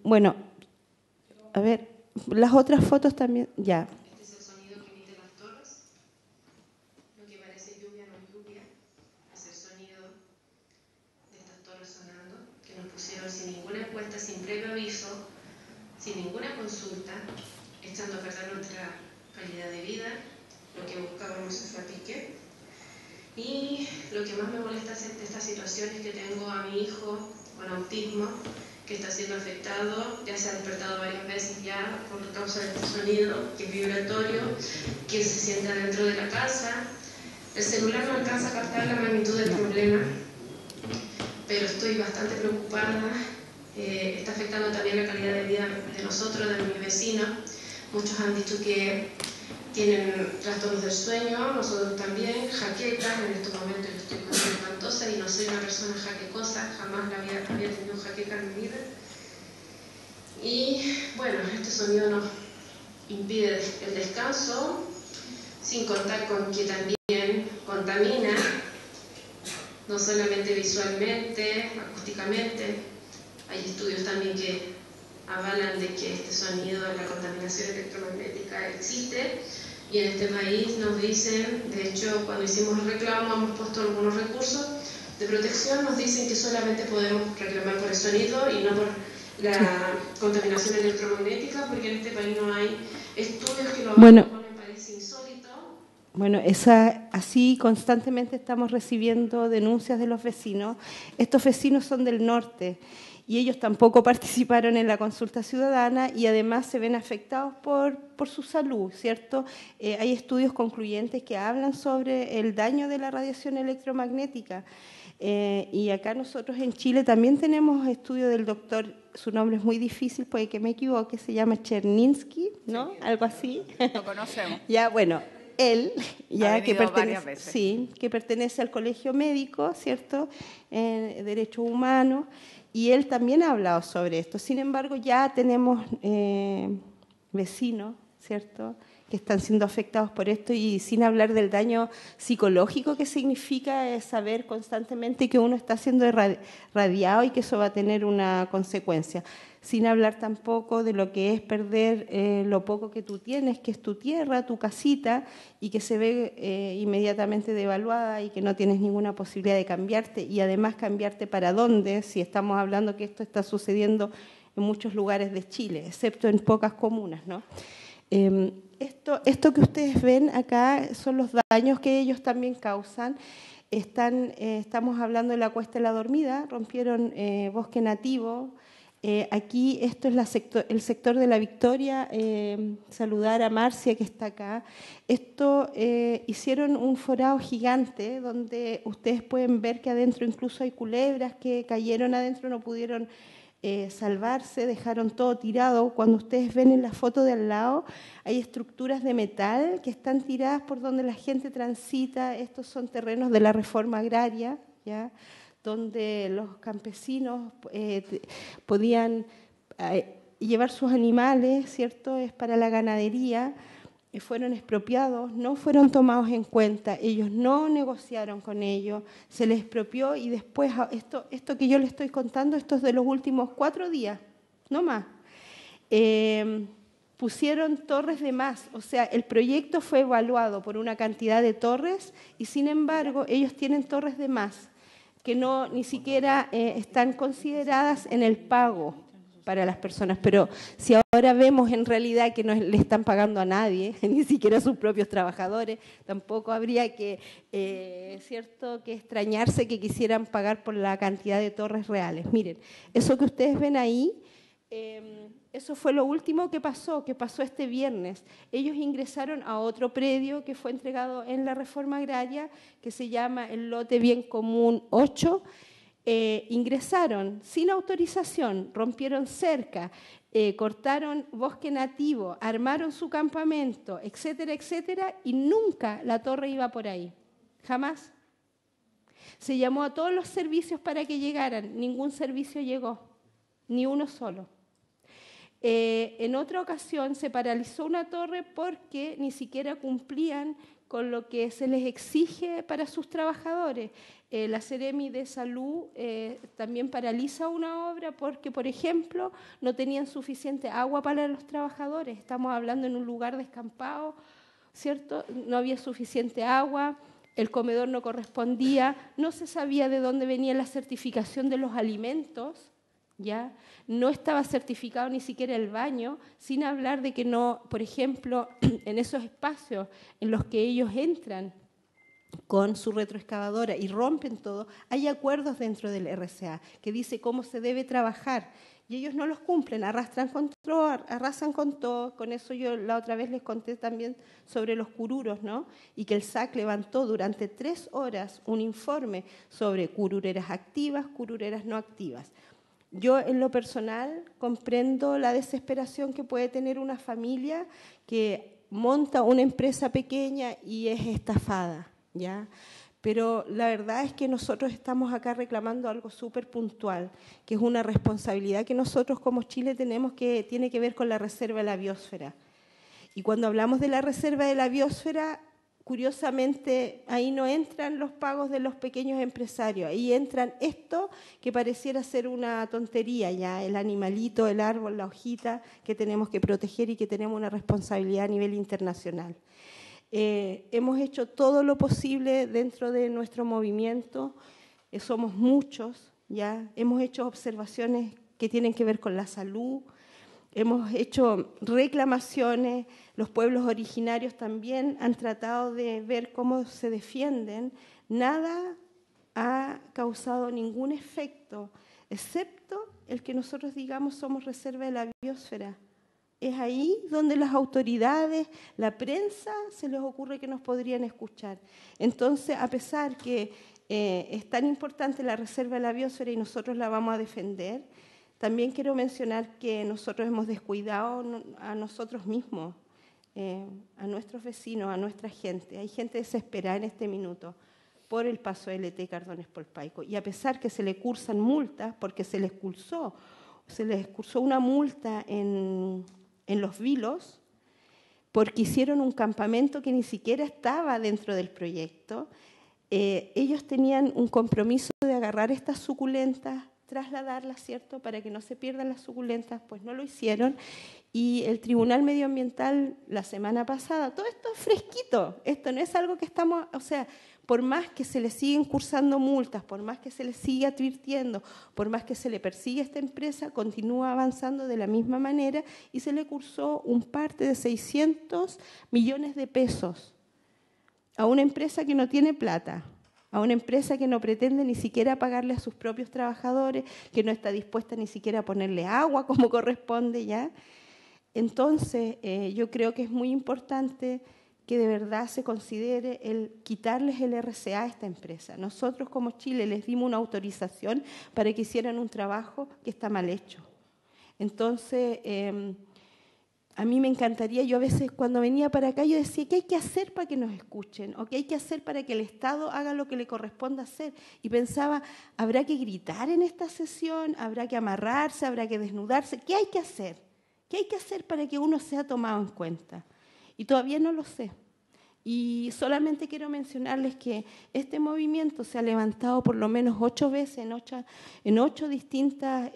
Bueno, a ver, las otras fotos también, ya. Este es el sonido que emiten las torres. Lo que parece lluvia no es lluvia. Es el sonido de estas torres sonando, que nos pusieron sin ninguna encuesta, sin previo aviso, sin ninguna consulta, echando a perder nuestra calidad de vida. Lo que buscábamos se fue a pique. Y lo que más me molesta de esta situación es que tengo a mi hijo con autismo que está siendo afectado, ya se ha despertado varias veces ya por causa de este sonido, que es vibratorio, que se sienta dentro de la casa. El celular no alcanza a captar la magnitud del problema, pero estoy bastante preocupada. Está afectando también la calidad de vida de nosotros, de mis vecinos. Muchos han dicho que tienen trastornos del sueño, nosotros también, jaquecas. En estos momentos yo estoy con espantosa y no soy una persona jaquecosa, jamás había tenido jaqueca en mi vida. Y bueno, este sonido nos impide el descanso, sin contar con que también contamina, no solamente visualmente, acústicamente. Hay estudios también que avalan de que este sonido, la contaminación electromagnética existe, y en este país nos dicen, de hecho cuando hicimos el reclamo hemos puesto algunos recursos de protección, nos dicen que solamente podemos reclamar por el sonido y no por la contaminación electromagnética, porque en este país no hay estudios que lo avalan. Bueno, me parece insólito. Bueno, así constantemente estamos recibiendo denuncias de los vecinos. Estos vecinos son del norte y ellos tampoco participaron en la consulta ciudadana y además se ven afectados por su salud, ¿cierto? Hay estudios concluyentes que hablan sobre el daño de la radiación electromagnética. Y acá nosotros en Chile también tenemos estudio del doctor, su nombre es muy difícil, puede que me equivoque, se llama Cherninsky, ¿no? Sí. Algo así. Lo conocemos. Ya, bueno. Él, ya que que pertenece al Colegio Médico, ¿cierto? Derechos Humanos, y él también ha hablado sobre esto. Sin embargo, ya tenemos vecinos, ¿cierto?, que están siendo afectados por esto, y sin hablar del daño psicológico que significa saber constantemente que uno está siendo radiado y que eso va a tener una consecuencia. Sin hablar tampoco de lo que es perder lo poco que tú tienes, que es tu tierra, tu casita, y que se ve inmediatamente devaluada y que no tienes ninguna posibilidad de cambiarte, y además cambiarte para dónde, si estamos hablando que esto está sucediendo en muchos lugares de Chile, excepto en pocas comunas, ¿no? Esto que ustedes ven acá son los daños que ellos también causan. Estamos hablando de la Cuesta de la Dormida, rompieron bosque nativo. Aquí esto es el sector de la Victoria. Saludar a Marcia que está acá. Hicieron un forado gigante donde ustedes pueden ver que adentro incluso hay culebras que cayeron adentro, no pudieron salvarse, dejaron todo tirado. Cuando ustedes ven en la foto de al lado, hay estructuras de metal que están tiradas por donde la gente transita. Estos son terrenos de la reforma agraria, ¿ya?, donde los campesinos podían llevar sus animales, ¿cierto?, es para la ganadería. Fueron expropiados, no fueron tomados en cuenta, ellos no negociaron con ellos, se les expropió, y después esto que yo les estoy contando, esto es de los últimos 4 días, no más. Pusieron torres de más, o sea, el proyecto fue evaluado por una cantidad de torres y sin embargo ellos tienen torres de más que ni siquiera están consideradas en el pago para las personas, pero si ahora vemos en realidad que no le están pagando a nadie, ni siquiera a sus propios trabajadores, tampoco habría que extrañarse que quisieran pagar por la cantidad de torres reales. Miren, eso que ustedes ven ahí, Eso fue lo último que pasó este viernes. Ellos ingresaron a otro predio que fue entregado en la reforma agraria, que se llama el lote Bien Común 8. Ingresaron sin autorización, rompieron cerca, cortaron bosque nativo, armaron su campamento, etcétera, etcétera, y nunca la torre iba por ahí. Jamás. Se llamó a todos los servicios para que llegaran, ningún servicio llegó, ni uno solo. En otra ocasión se paralizó una torre porque ni siquiera cumplían con lo que se les exige para sus trabajadores. La Seremi de Salud también paraliza una obra porque, por ejemplo, no tenían suficiente agua para los trabajadores. Estamos hablando en un lugar descampado, ¿cierto? No había suficiente agua, el comedor no correspondía, no se sabía de dónde venía la certificación de los alimentos, ¿ya? No estaba certificado ni siquiera el baño, sin hablar de que no, por ejemplo, en esos espacios en los que ellos entran con su retroexcavadora y rompen todo, hay acuerdos dentro del RCA que dice cómo se debe trabajar y ellos no los cumplen, arrasan con todo. Con eso yo la otra vez les conté también sobre los cururos, ¿no? Y que el SAC levantó durante 3 horas un informe sobre curureras activas, curureras no activas. Yo, en lo personal, comprendo la desesperación que puede tener una familia que monta una empresa pequeña y es estafada, ¿ya? Pero la verdad es que nosotros estamos acá reclamando algo súper puntual, que es una responsabilidad que nosotros como Chile tenemos, que tiene que ver con la reserva de la biosfera. Y cuando hablamos de la reserva de la biosfera, curiosamente, ahí no entran los pagos de los pequeños empresarios, ahí entran esto que pareciera ser una tontería, ya el animalito, el árbol, la hojita que tenemos que proteger y que tenemos una responsabilidad a nivel internacional. Hemos hecho todo lo posible dentro de nuestro movimiento, somos muchos, ya hemos hecho observaciones que tienen que ver con la salud, hemos hecho reclamaciones, los pueblos originarios también han tratado de ver cómo se defienden. Nada ha causado ningún efecto, excepto el que nosotros digamos somos reserva de la biosfera. Es ahí donde las autoridades, la prensa, se les ocurre que nos podrían escuchar. Entonces, a pesar que es tan importante la reserva de la biosfera y nosotros la vamos a defender, también quiero mencionar que nosotros hemos descuidado a nosotros mismos, a nuestros vecinos, a nuestra gente. Hay gente desesperada en este minuto por el paso de LT Cardones Polpaico. Y a pesar que se le cursan multas, porque se les cursó una multa en Los Vilos, porque hicieron un campamento que ni siquiera estaba dentro del proyecto. Ellos tenían un compromiso de agarrar estas suculentas, trasladarlas, ¿cierto?, para que no se pierdan las suculentas, pues no lo hicieron. Y el Tribunal Medioambiental la semana pasada, todo esto es fresquito, esto no es algo que estamos, o sea, por más que se le siguen cursando multas, por más que se le siga advirtiendo, por más que se le persigue a esta empresa, continúa avanzando de la misma manera y se le cursó un parte de 600 millones de pesos a una empresa que no tiene plata, a una empresa que no pretende ni siquiera pagarle a sus propios trabajadores, que no está dispuesta ni siquiera a ponerle agua como corresponde, ¿ya? Entonces, yo creo que es muy importante que de verdad se considere el quitarles el RCA a esta empresa. Nosotros como Chile les dimos una autorización para que hicieran un trabajo que está mal hecho. Entonces, a mí me encantaría, yo a veces cuando venía para acá, yo decía, ¿qué hay que hacer para que nos escuchen? ¿O qué hay que hacer para que el Estado haga lo que le corresponda hacer? Y pensaba, ¿habrá que gritar en esta sesión? ¿Habrá que amarrarse? ¿Habrá que desnudarse? ¿Qué hay que hacer? ¿Qué hay que hacer para que uno sea tomado en cuenta? Y todavía no lo sé. Y solamente quiero mencionarles que este movimiento se ha levantado por lo menos 8 veces en 8 distintas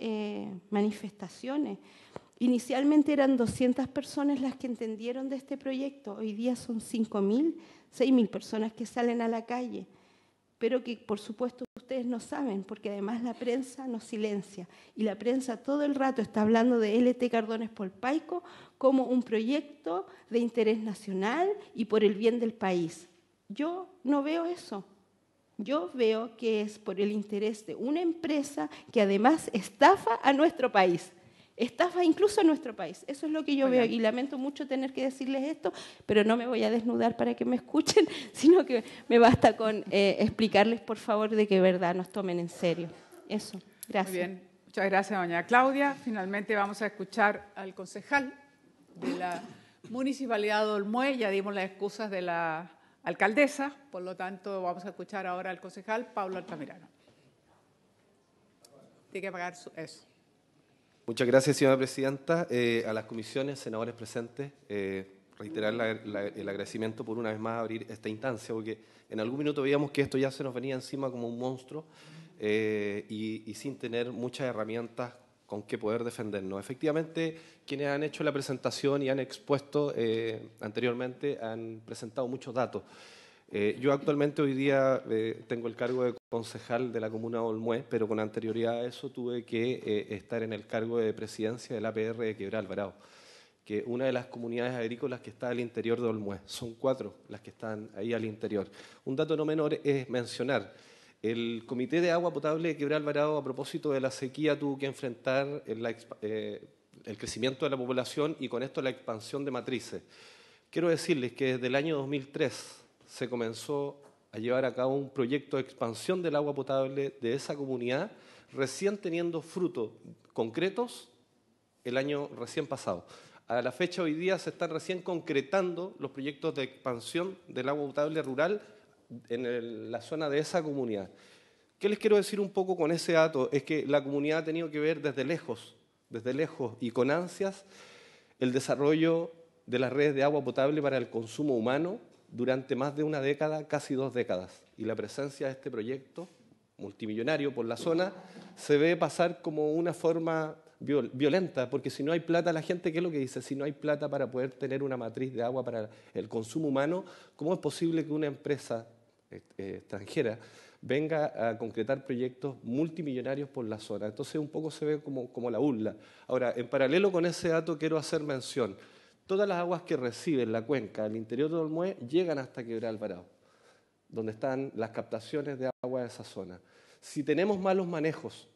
manifestaciones. Inicialmente eran 200 personas las que entendieron de este proyecto. Hoy día son 5.000, 6.000 personas que salen a la calle. Pero que, por supuesto, ustedes no saben, porque además la prensa nos silencia. Y la prensa todo el rato está hablando de LT Cardones Polpaico como un proyecto de interés nacional y por el bien del país. Yo no veo eso. Yo veo que es por el interés de una empresa que además estafa a nuestro país. estafa incluso en nuestro país. Eso es lo que yo veo y lamento mucho tener que decirles esto, pero no me voy a desnudar para que me escuchen, sino que me basta con explicarles, por favor, de que verdad nos tomen en serio. Eso, gracias. Muy bien, muchas gracias, doña Claudia. Finalmente vamos a escuchar al concejal de la Municipalidad de Olmué. Ya dimos las excusas de la alcaldesa, por lo tanto vamos a escuchar ahora al concejal Pablo Altamirano. Tiene que pagar eso. Muchas gracias, señora presidenta. A las comisiones, senadores presentes, reiterar el agradecimiento por una vez más abrir esta instancia, porque en algún minuto veíamos que esto ya se nos venía encima como un monstruo y sin tener muchas herramientas con que poder defendernos. Efectivamente, quienes han hecho la presentación y han expuesto anteriormente han presentado muchos datos. Yo actualmente hoy día tengo el cargo de concejal de la comuna de Olmué, pero con anterioridad a eso tuve que estar en el cargo de presidencia del APR de Quebrada Alvarado, que es una de las comunidades agrícolas que está al interior de Olmué. Son 4 las que están ahí al interior. Un dato no menor es mencionar, el Comité de Agua Potable de Quebrada Alvarado, a propósito de la sequía, tuvo que enfrentar el crecimiento de la población y con esto la expansión de matrices. Quiero decirles que desde el año 2003 se comenzó a llevar a cabo un proyecto de expansión del agua potable de esa comunidad, recién teniendo frutos concretos el año recién pasado. A la fecha hoy día se están recién concretando los proyectos de expansión del agua potable rural en la zona de esa comunidad. ¿Qué les quiero decir un poco con ese dato? Es que la comunidad ha tenido que ver desde lejos y con ansias el desarrollo de las redes de agua potable para el consumo humano durante más de una década, casi 2 décadas. Y la presencia de este proyecto multimillonario por la zona se ve pasar como una forma violenta, porque si no hay plata, la gente, ¿qué es lo que dice? Si no hay plata para poder tener una matriz de agua para el consumo humano, ¿cómo es posible que una empresa extranjera venga a concretar proyectos multimillonarios por la zona? Entonces un poco se ve como la burla. Ahora, en paralelo con ese dato quiero hacer mención. Todas las aguas que reciben la cuenca al interior de Olmué llegan hasta Quebrada Alvarado, donde están las captaciones de agua de esa zona. Si tenemos malos manejos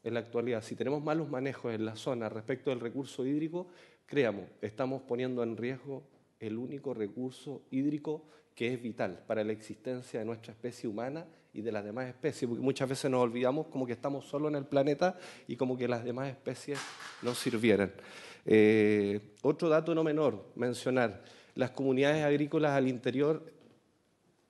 en la actualidad, si tenemos malos manejos en la zona respecto del recurso hídrico, créamos, estamos poniendo en riesgo el único recurso hídrico que es vital para la existencia de nuestra especie humana y de las demás especies, porque muchas veces nos olvidamos como que estamos solos en el planeta y como que las demás especies nos sirvieran. Otro dato no menor, mencionar, las comunidades agrícolas al interior,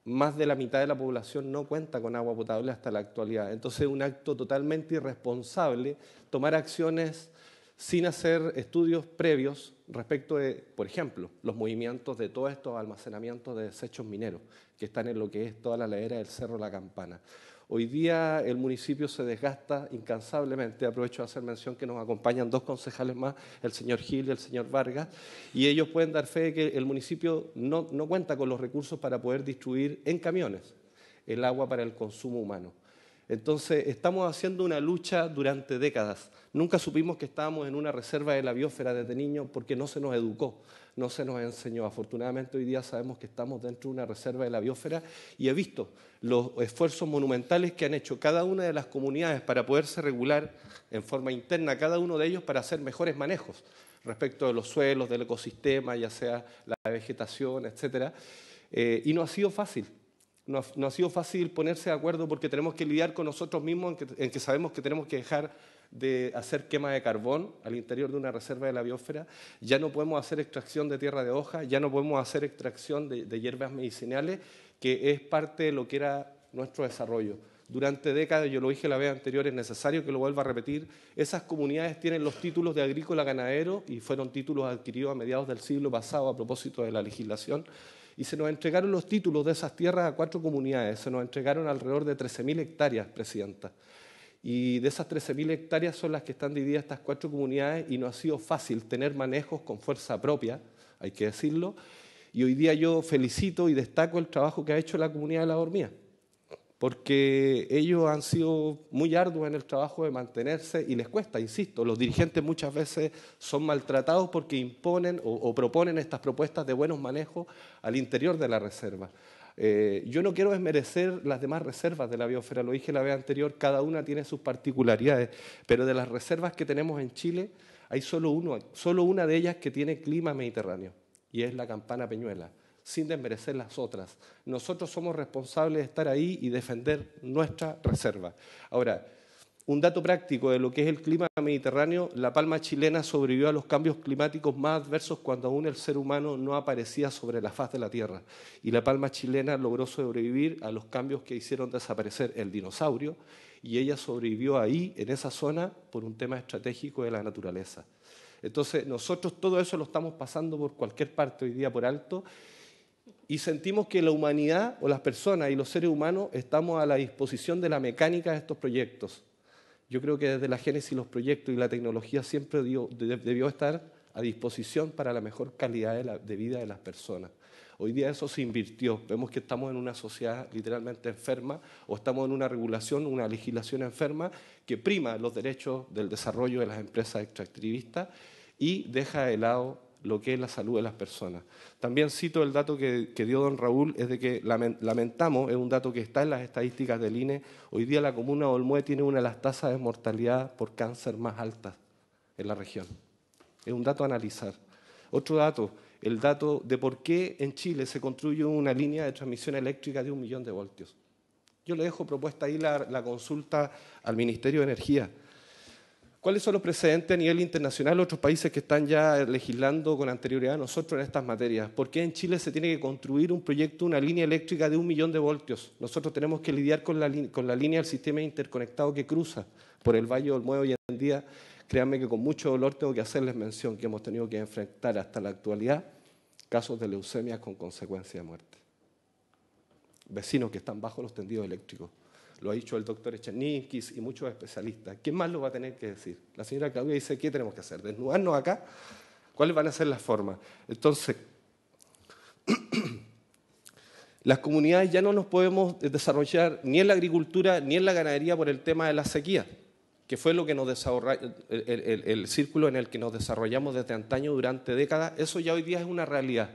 más de la mitad de la población no cuenta con agua potable hasta la actualidad. Entonces es un acto totalmente irresponsable tomar acciones sin hacer estudios previos respecto de, por ejemplo, los movimientos de todos estos almacenamientos de desechos mineros que están en lo que es toda la ladera del Cerro La Campana. Hoy día el municipio se desgasta incansablemente. Aprovecho de hacer mención que nos acompañan 2 concejales más, el señor Gil y el señor Vargas, y ellos pueden dar fe de que el municipio no cuenta con los recursos para poder distribuir en camiones el agua para el consumo humano. Entonces, estamos haciendo una lucha durante décadas. Nunca supimos que estábamos en una reserva de la biosfera desde niños porque no se nos educó, no se nos enseñó. Afortunadamente, hoy día sabemos que estamos dentro de una reserva de la biosfera y he visto los esfuerzos monumentales que han hecho cada una de las comunidades para poderse regular en forma interna, cada uno de ellos para hacer mejores manejos respecto de los suelos, del ecosistema, ya sea la vegetación, etcétera. Y no ha sido fácil. No ha sido fácil ponerse de acuerdo porque tenemos que lidiar con nosotros mismos en que sabemos que tenemos que dejar de hacer quema de carbón al interior de una reserva de la biosfera, ya no podemos hacer extracción de tierra de hoja, ya no podemos hacer extracción de hierbas medicinales, que es parte de lo que era nuestro desarrollo. Durante décadas, yo lo dije la vez anterior, es necesario que lo vuelva a repetir, esas comunidades tienen los títulos de agrícola ganadero y fueron títulos adquiridos a mediados del siglo pasado a propósito de la legislación. Y se nos entregaron los títulos de esas tierras a 4 comunidades, se nos entregaron alrededor de 13.000 hectáreas, presidenta. Y de esas 13.000 hectáreas son las que están divididas estas 4 comunidades y no ha sido fácil tener manejos con fuerza propia, hay que decirlo. Y hoy día yo felicito y destaco el trabajo que ha hecho la comunidad de La Dormía, porque ellos han sido muy arduos en el trabajo de mantenerse y les cuesta, insisto, los dirigentes muchas veces son maltratados porque imponen o proponen estas propuestas de buenos manejos al interior de la reserva. Yo no quiero desmerecer las demás reservas de la biosfera, lo dije la vez anterior, cada una tiene sus particularidades, pero de las reservas que tenemos en Chile Hay solo una de ellas que tiene clima mediterráneo, y es la Campana Peñuela, sin desmerecer las otras. Nosotros somos responsables de estar ahí y defender nuestra reserva. Ahora, un dato práctico de lo que es el clima mediterráneo: la palma chilena sobrevivió a los cambios climáticos más adversos cuando aún el ser humano no aparecía sobre la faz de la Tierra. Y la palma chilena logró sobrevivir a los cambios que hicieron desaparecer el dinosaurio, y ella sobrevivió ahí, en esa zona, por un tema estratégico de la naturaleza. Entonces, nosotros todo eso lo estamos pasando por cualquier parte hoy día por alto, y sentimos que la humanidad, o las personas y los seres humanos, estamos a la disposición de la mecánica de estos proyectos. Yo creo que desde la génesis los proyectos y la tecnología siempre debió estar a disposición para la mejor calidad de vida de las personas. Hoy día eso se invirtió. Vemos que estamos en una sociedad literalmente enferma, o estamos en una regulación, una legislación enferma que prima los derechos del desarrollo de las empresas extractivistas y deja de lado lo que es la salud de las personas. También cito el dato que dio don Raúl, es de que lamentamos, es un dato que está en las estadísticas del INE, hoy día la comuna de Olmué tiene una de las tasas de mortalidad por cáncer más altas en la región. Es un dato a analizar. Otro dato, el dato de por qué en Chile se construye una línea de transmisión eléctrica de 1 millón de voltios. Yo le dejo propuesta ahí la consulta al Ministerio de Energía. ¿Cuáles son los precedentes a nivel internacional, otros países que están ya legislando con anterioridad a nosotros en estas materias? ¿Por qué en Chile se tiene que construir un proyecto, una línea eléctrica de 1 millón de voltios? Nosotros tenemos que lidiar con la línea del sistema interconectado que cruza por el Valle del Olmué hoy en día. Créanme que con mucho dolor tengo que hacerles mención que hemos tenido que enfrentar hasta la actualidad casos de leucemia con consecuencia de muerte. Vecinos que están bajo los tendidos eléctricos. Lo ha dicho el doctor Echenique y muchos especialistas. ¿Quién más lo va a tener que decir? La señora Claudia dice, ¿qué tenemos que hacer? ¿Desnudarnos acá? ¿Cuáles van a ser las formas? Entonces, las comunidades ya no nos podemos desarrollar ni en la agricultura ni en la ganadería por el tema de la sequía, que fue lo que nos el círculo en el que nos desarrollamos desde antaño durante décadas. Eso ya hoy día es una realidad.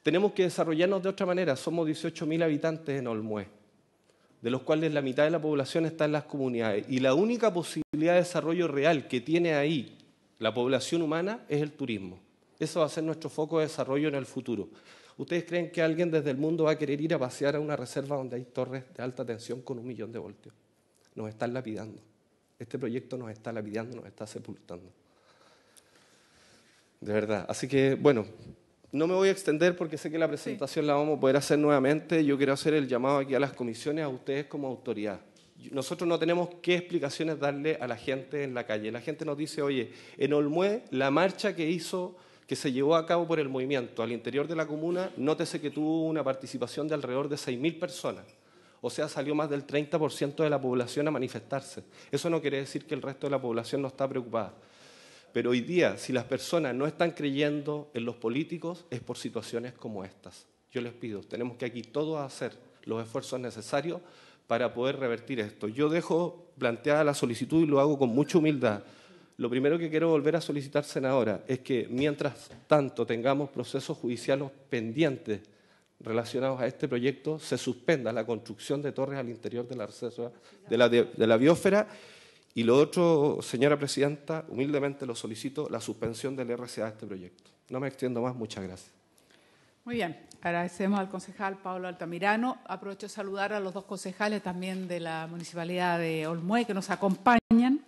Tenemos que desarrollarnos de otra manera. Somos 18.000 habitantes en Olmué, de los cuales la mitad de la población está en las comunidades. Y la única posibilidad de desarrollo real que tiene ahí la población humana es el turismo. Eso va a ser nuestro foco de desarrollo en el futuro. ¿Ustedes creen que alguien desde el mundo va a querer ir a pasear a una reserva donde hay torres de alta tensión con 1 millón de voltios? Nos están lapidando. Este proyecto nos está lapidando, nos está sepultando. De verdad. Así que, bueno, no me voy a extender porque sé que la presentación la vamos a poder hacer nuevamente. Yo quiero hacer el llamado aquí a las comisiones, a ustedes como autoridad. Nosotros no tenemos qué explicaciones darle a la gente en la calle. La gente nos dice, oye, en Olmué la marcha que se llevó a cabo por el movimiento al interior de la comuna, nótese que tuvo una participación de alrededor de 6.000 personas. O sea, salió más del 30% de la población a manifestarse. Eso no quiere decir que el resto de la población no está preocupada. Pero hoy día, si las personas no están creyendo en los políticos, es por situaciones como estas. Yo les pido, tenemos que aquí todos hacer los esfuerzos necesarios para poder revertir esto. Yo dejo planteada la solicitud y lo hago con mucha humildad. Lo primero que quiero volver a solicitar, senadora, es que mientras tanto tengamos procesos judiciales pendientes relacionados a este proyecto, se suspenda la construcción de torres al interior de la reserva de la biosfera. Y lo otro, señora presidenta, humildemente lo solicito, la suspensión del RCA de este proyecto. No me extiendo más, muchas gracias. Muy bien, agradecemos al concejal Pablo Altamirano. Aprovecho de saludar a los dos concejales también de la Municipalidad de Olmué que nos acompañan.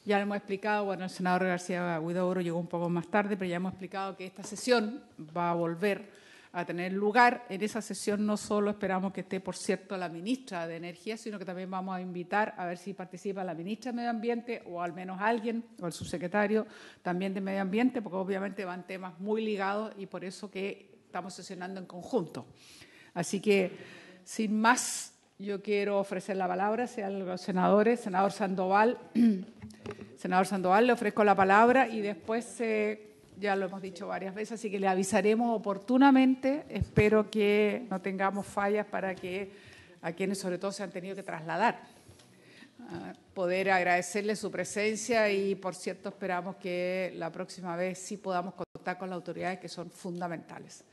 Ya le hemos explicado, bueno, el senador García Huidobro llegó un poco más tarde, pero ya hemos explicado que esta sesión va a volver a tener lugar. En esa sesión no solo esperamos que esté, por cierto, la ministra de Energía, sino que también vamos a invitar a ver si participa la ministra de Medio Ambiente o al menos alguien, o el subsecretario también de Medio Ambiente, porque obviamente van temas muy ligados y por eso que estamos sesionando en conjunto. Así que, sin más, yo quiero ofrecer la palabra a los senadores. Senador Sandoval, le ofrezco la palabra y después... ya lo hemos dicho varias veces, así que le avisaremos oportunamente. Espero que no tengamos fallas para que a quienes sobre todo se han tenido que trasladar, poder agradecerle su presencia y, por cierto, esperamos que la próxima vez sí podamos contar con las autoridades que son fundamentales.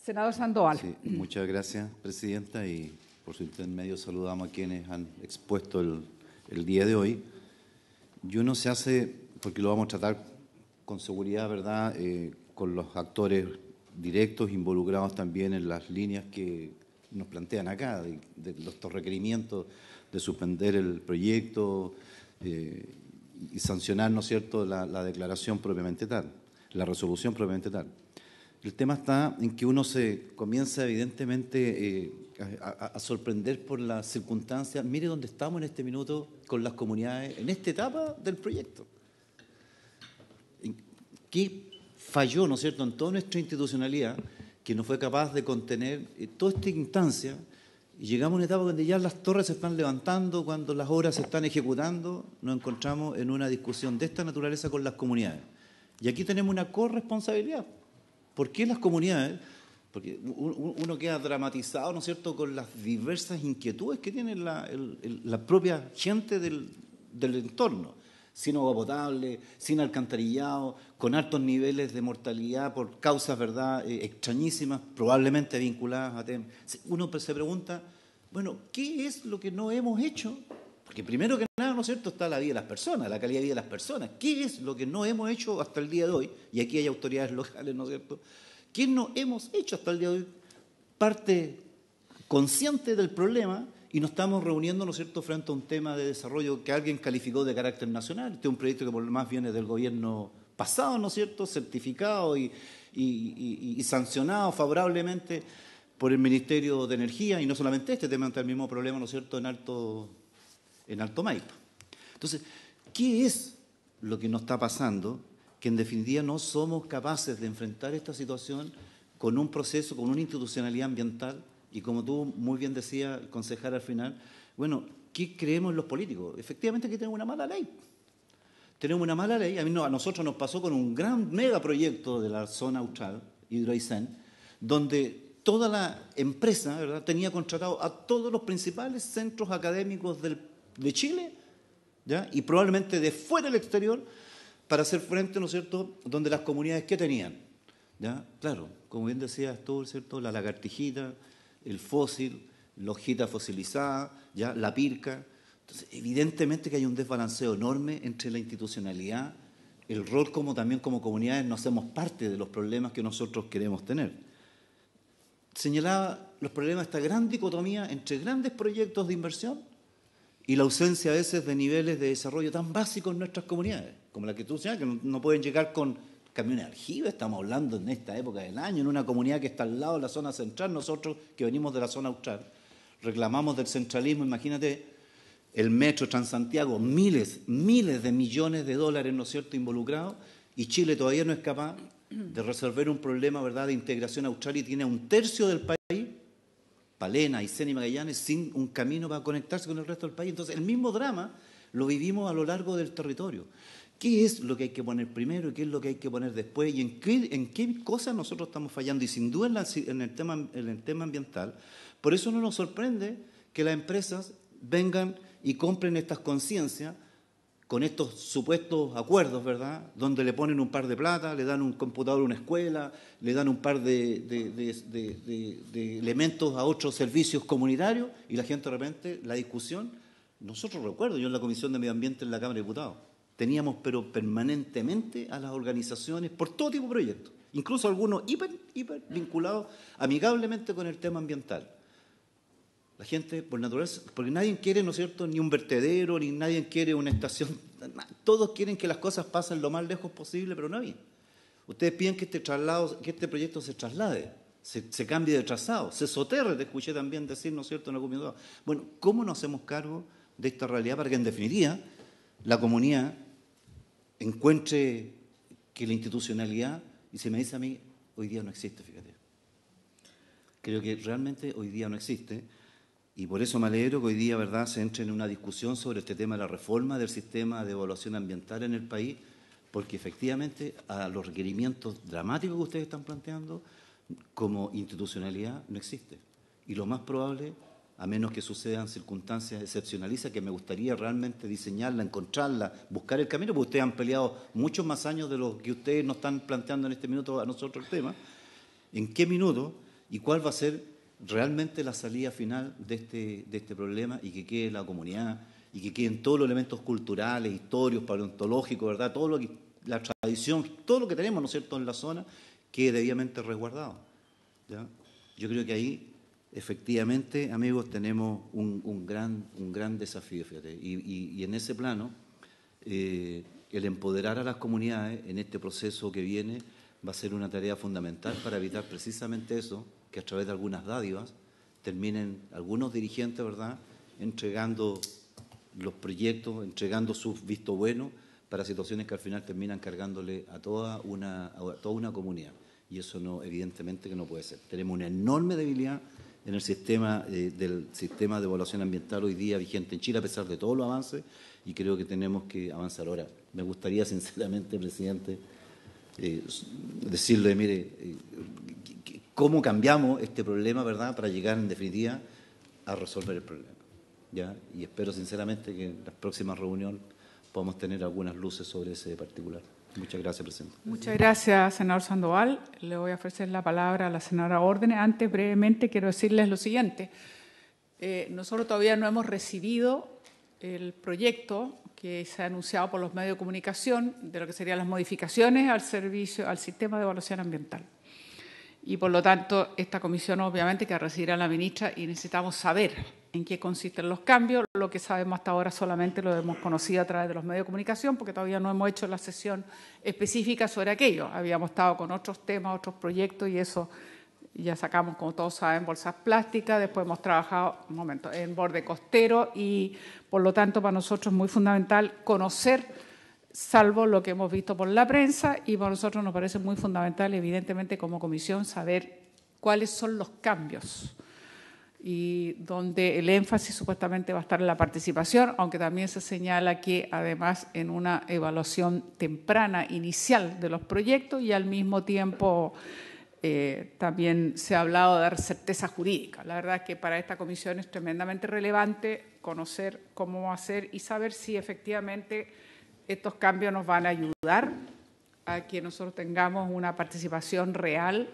Senador Sandoval. Sí, muchas gracias, presidenta, y por su intermedio saludamos a quienes han expuesto el día de hoy. Y uno se hace porque lo vamos a tratar con seguridad, ¿verdad?, con los actores directos involucrados también en las líneas que nos plantean acá, de estos requerimientos de suspender el proyecto y sancionar, ¿no es cierto?, la declaración propiamente tal, la resolución propiamente tal. El tema está en que uno se comienza evidentemente a sorprender por las circunstancias. Mire dónde estamos en este minuto con las comunidades, en esta etapa del proyecto. ¿Qué falló, ¿no es cierto?, en toda nuestra institucionalidad, que no fue capaz de contener toda esta instancia, y llegamos a una etapa donde ya las torres se están levantando, cuando las obras se están ejecutando, nos encontramos en una discusión de esta naturaleza con las comunidades. Y aquí tenemos una corresponsabilidad. ¿Por qué las comunidades? Porque uno queda dramatizado, ¿no es cierto?, con las diversas inquietudes que tiene la propia gente del entorno. Sin agua potable, sin alcantarillado, con altos niveles de mortalidad por causas, ¿verdad?, extrañísimas, probablemente vinculadas a temas. Uno se pregunta, bueno, ¿qué es lo que no hemos hecho? Porque primero que nada, ¿no es cierto?, está la vida de las personas, la calidad de vida de las personas. ¿Qué es lo que no hemos hecho hasta el día de hoy? Y aquí hay autoridades locales, ¿no es cierto? ¿Qué no hemos hecho hasta el día de hoy? Parte consciente del problema. Y nos estamos reuniendo, ¿no es cierto?, frente a un tema de desarrollo que alguien calificó de carácter nacional. Este es un proyecto que por lo más viene del gobierno pasado, ¿no es cierto?, certificado y sancionado favorablemente por el Ministerio de Energía, y no solamente este tema, está el mismo problema, ¿no es cierto?, en Alto Maipo. Entonces, ¿qué es lo que nos está pasando? Que en definitiva no somos capaces de enfrentar esta situación con un proceso, con una institucionalidad ambiental. Y como tú muy bien decías, concejal, al final, bueno, ¿qué creemos los políticos? Efectivamente que tenemos una mala ley. Tenemos una mala ley. A nosotros nos pasó con un gran megaproyecto de la zona austral, Hidroaicén, donde toda la empresa, ¿verdad?, tenía contratado a todos los principales centros académicos de Chile, ¿ya?, y probablemente de fuera del exterior, para hacer frente, ¿no es cierto?, donde las comunidades, ¿qué tenían? ¿Ya? Claro, como bien decías tú, ¿cierto?, la lagartijita, el fósil, la hojita fosilizada, ¿ya?, la pirca. Entonces, evidentemente que hay un desbalanceo enorme entre la institucionalidad, el rol como también como comunidades no hacemos parte de los problemas que nosotros queremos tener. Señalaba los problemas de esta gran dicotomía entre grandes proyectos de inversión y la ausencia a veces de niveles de desarrollo tan básicos en nuestras comunidades, como la que tú señalas, que no pueden llegar con camiones de aljibe. Estamos hablando en esta época del año, en una comunidad que está al lado de la zona central. Nosotros, que venimos de la zona austral, reclamamos del centralismo. Imagínate el metro Transantiago, miles de millones de dólares, ¿no es cierto?, involucrados, y Chile todavía no es capaz de resolver un problema, ¿verdad?, de integración austral, y tiene un tercio del país, Palena, Aysén y Magallanes, sin un camino para conectarse con el resto del país. Entonces, el mismo drama lo vivimos a lo largo del territorio. ¿Qué es lo que hay que poner primero y qué es lo que hay que poner después? ¿Y en qué cosas nosotros estamos fallando? Y sin duda en el tema ambiental. Por eso no nos sorprende que las empresas vengan y compren estas conciencias con estos supuestos acuerdos, ¿verdad?, donde le ponen un par de plata, le dan un computador a una escuela, le dan un par de elementos a otros servicios comunitarios, y la gente de repente, la discusión. Nosotros recuerdo, yo en la Comisión de Medio Ambiente en la Cámara de Diputados, teníamos pero permanentemente a las organizaciones por todo tipo de proyectos, incluso algunos hiper vinculados amigablemente con el tema ambiental. La gente, por naturaleza, porque nadie quiere, ¿no es cierto?, ni un vertedero, ni nadie quiere una estación. Todos quieren que las cosas pasen lo más lejos posible, pero no hay. Ustedes piden que este proyecto se traslade, se cambie de trazado, se soterre, te escuché también decir, ¿no es cierto?, en la comunidad. Bueno, ¿cómo nos hacemos cargo de esta realidad para que en definitiva la comunidad encuentre que la institucionalidad, y se me dice a mí, hoy día no existe, fíjate. Creo que realmente hoy día no existe, y por eso me alegro que hoy día, ¿verdad?, se entre en una discusión sobre este tema de la reforma del sistema de evaluación ambiental en el país, porque efectivamente a los requerimientos dramáticos que ustedes están planteando, como institucionalidad, no existe. Y lo más probable, a menos que sucedan circunstancias excepcionalistas, que me gustaría realmente diseñarla, encontrarla, buscar el camino, porque ustedes han peleado muchos más años de lo que ustedes nos están planteando en este minuto a nosotros el tema. ¿En qué minuto y cuál va a ser realmente la salida final de este problema, y que quede la comunidad y que queden todos los elementos culturales, históricos, paleontológicos, ¿verdad? Todo lo que, la tradición, todo lo que tenemos, ¿no es cierto?, en la zona, quede debidamente resguardado, ¿ya? Yo creo que ahí, efectivamente, amigos, tenemos un gran desafío, fíjate. Y en ese plano, el empoderar a las comunidades en este proceso que viene va a ser una tarea fundamental para evitar precisamente eso, que a través de algunas dádivas terminen algunos dirigentes, ¿verdad?, entregando los proyectos, entregando sus vistos buenos para situaciones que al final terminan cargándole a toda una comunidad. Y eso no, evidentemente que no puede ser. Tenemos una enorme debilidad en el sistema del sistema de evaluación ambiental hoy día vigente en Chile, a pesar de todos los avances, y creo que tenemos que avanzar. Ahora, me gustaría sinceramente, presidente, decirle, mire, cómo cambiamos este problema, ¿verdad?, para llegar en definitiva a resolver el problema, ¿ya? Y espero sinceramente que en la próxima reunión podamos tener algunas luces sobre ese particular. Muchas gracias, presidente. Muchas gracias, senador Sandoval. Le voy a ofrecer la palabra a la senadora Órdenes. Antes, brevemente, quiero decirles lo siguiente. Nosotros todavía no hemos recibido el proyecto que se ha anunciado por los medios de comunicación de lo que serían las modificaciones al sistema de evaluación ambiental. Y, por lo tanto, esta comisión obviamente que recibirá a la ministra y necesitamos saber en qué consisten los cambios. Lo que sabemos hasta ahora solamente lo hemos conocido a través de los medios de comunicación, porque todavía no hemos hecho la sesión específica sobre aquello. Habíamos estado con otros temas, otros proyectos, y eso ya sacamos, como todos saben, bolsas plásticas. Después hemos trabajado en borde costero y, por lo tanto, para nosotros es muy fundamental conocer, salvo lo que hemos visto por la prensa, y para nosotros nos parece muy fundamental, evidentemente, como comisión, saber cuáles son los cambios y donde el énfasis supuestamente va a estar en la participación, aunque también se señala que además en una evaluación temprana inicial de los proyectos y al mismo tiempo también se ha hablado de dar certeza jurídica. La verdad es que para esta comisión es tremendamente relevante conocer cómo va a ser y saber si efectivamente estos cambios nos van a ayudar a que nosotros tengamos una participación real,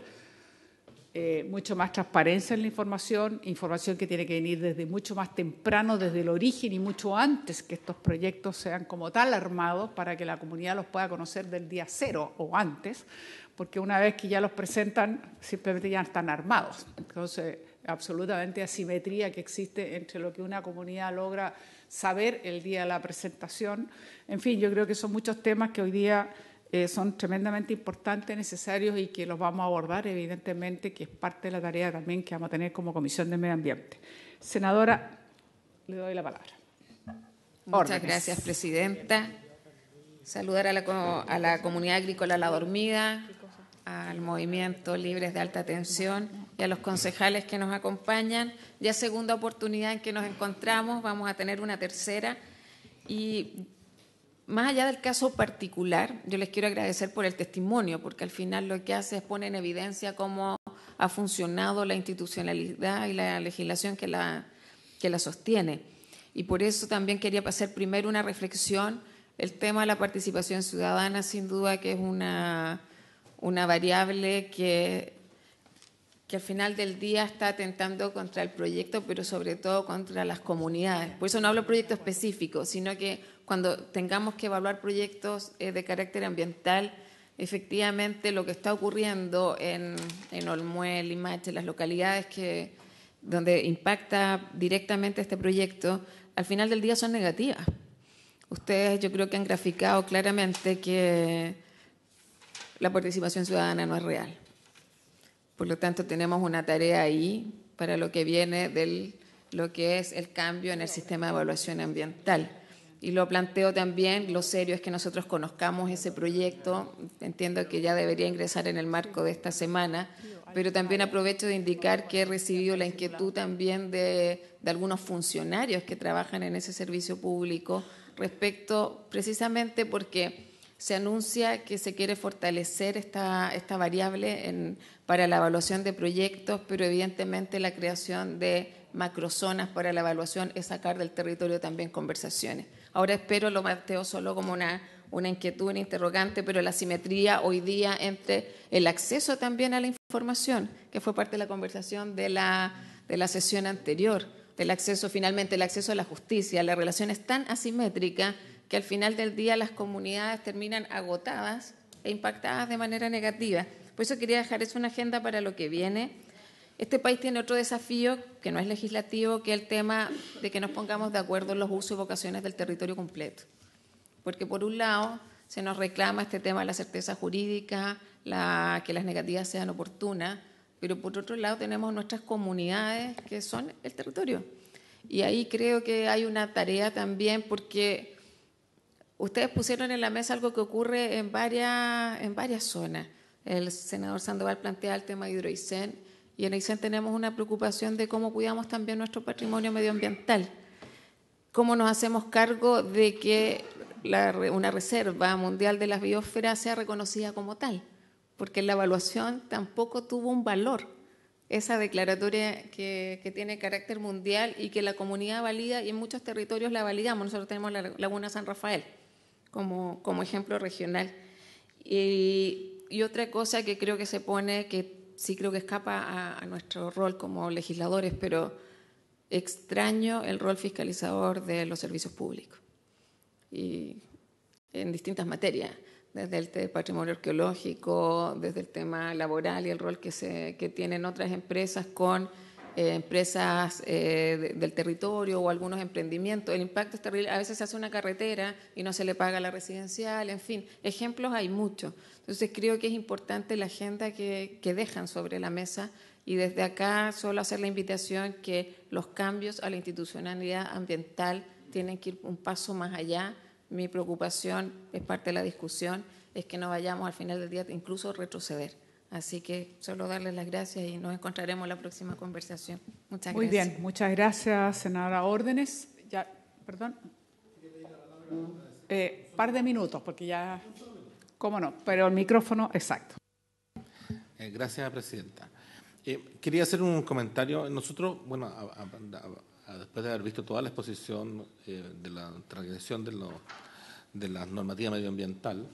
mucho más transparencia en la información que tiene que venir desde mucho más temprano, desde el origen y mucho antes que estos proyectos sean como tal armados para que la comunidad los pueda conocer del día cero o antes, porque una vez que ya los presentan, simplemente ya están armados. Entonces, absolutamente asimetría que existe entre lo que una comunidad logra saber el día de la presentación. En fin, yo creo que son muchos temas que hoy día son tremendamente importantes, necesarios y que los vamos a abordar, evidentemente, que es parte de la tarea también que vamos a tener como Comisión de Medio Ambiente. Senadora, le doy la palabra. Muchas gracias, presidenta. Saludar a la comunidad agrícola La Dormida, al movimiento Libres de Alta Tensión y a los concejales que nos acompañan. Ya segunda oportunidad en que nos encontramos, vamos a tener una tercera. Y más allá del caso particular, yo les quiero agradecer por el testimonio, porque al final lo que hace es poner en evidencia cómo ha funcionado la institucionalidad y la legislación que la sostiene. Y por eso también quería hacer primero una reflexión. El tema de la participación ciudadana, sin duda que es una variable que al final del día está atentando contra el proyecto, pero sobre todo contra las comunidades. Por eso no hablo de proyectos específicos, sino que cuando tengamos que evaluar proyectos de carácter ambiental, efectivamente lo que está ocurriendo en Olmué, Limache, las localidades donde impacta directamente este proyecto, al final del día son negativas. Ustedes yo creo que han graficado claramente que la participación ciudadana no es real. Por lo tanto, tenemos una tarea ahí para lo que viene de lo que es el cambio en el sistema de evaluación ambiental. Y lo planteo también, lo serio es que nosotros conozcamos ese proyecto. Entiendo que ya debería ingresar en el marco de esta semana, pero también aprovecho de indicar que he recibido la inquietud también de algunos funcionarios que trabajan en ese servicio público respecto, precisamente porque se anuncia que se quiere fortalecer esta variable para la evaluación de proyectos, pero evidentemente la creación de macrozonas para la evaluación es sacar del territorio también conversaciones. Ahora espero, lo planteo solo como una inquietud, una interrogante, pero la simetría hoy día entre el acceso también a la información, que fue parte de la conversación de la sesión anterior. del acceso, finalmente el acceso a la justicia. La relación es tan asimétrica que al final del día las comunidades terminan agotadas e impactadas de manera negativa. Por eso quería dejar eso una agenda para lo que viene. Este país tiene otro desafío que no es legislativo, que es el tema de que nos pongamos de acuerdo en los usos y vocaciones del territorio completo. Porque por un lado se nos reclama este tema de la certeza jurídica, que las negativas sean oportunas, pero por otro lado tenemos nuestras comunidades que son el territorio. Y ahí creo que hay una tarea también, porque ustedes pusieron en la mesa algo que ocurre en varias zonas. El senador Sandoval plantea el tema de Hidroicén, y en Aysén tenemos una preocupación de cómo cuidamos también nuestro patrimonio medioambiental. Cómo nos hacemos cargo de que una reserva mundial de la biosfera sea reconocida como tal, porque en la evaluación tampoco tuvo un valor esa declaratoria que tiene carácter mundial y que la comunidad valida, y en muchos territorios la validamos. Nosotros tenemos la Laguna San Rafael como ejemplo regional. Y otra cosa que creo que se pone, que sí creo que escapa a nuestro rol como legisladores, pero extraño el rol fiscalizador de los servicios públicos y en distintas materias, desde el patrimonio arqueológico, desde el tema laboral y el rol que tienen otras empresas con empresas del territorio o algunos emprendimientos. El impacto es terrible. A veces se hace una carretera y no se le paga la residencial, en fin, ejemplos hay muchos. Entonces creo que es importante la agenda que dejan sobre la mesa, y desde acá solo hacer la invitación que los cambios a la institucionalidad ambiental tienen que ir un paso más allá. Mi preocupación, es parte de la discusión, es que no vayamos al final del día incluso a retroceder. Así que solo darles las gracias y nos encontraremos en la próxima conversación. Muchas gracias. Muy bien, muchas gracias, senadora. Órdenes. Ya, perdón. Par de minutos, porque ya, cómo no, pero el micrófono, exacto. Gracias, presidenta. Quería hacer un comentario. Nosotros, bueno, después de haber visto toda la exposición de la transgresión de la normativa medioambiental,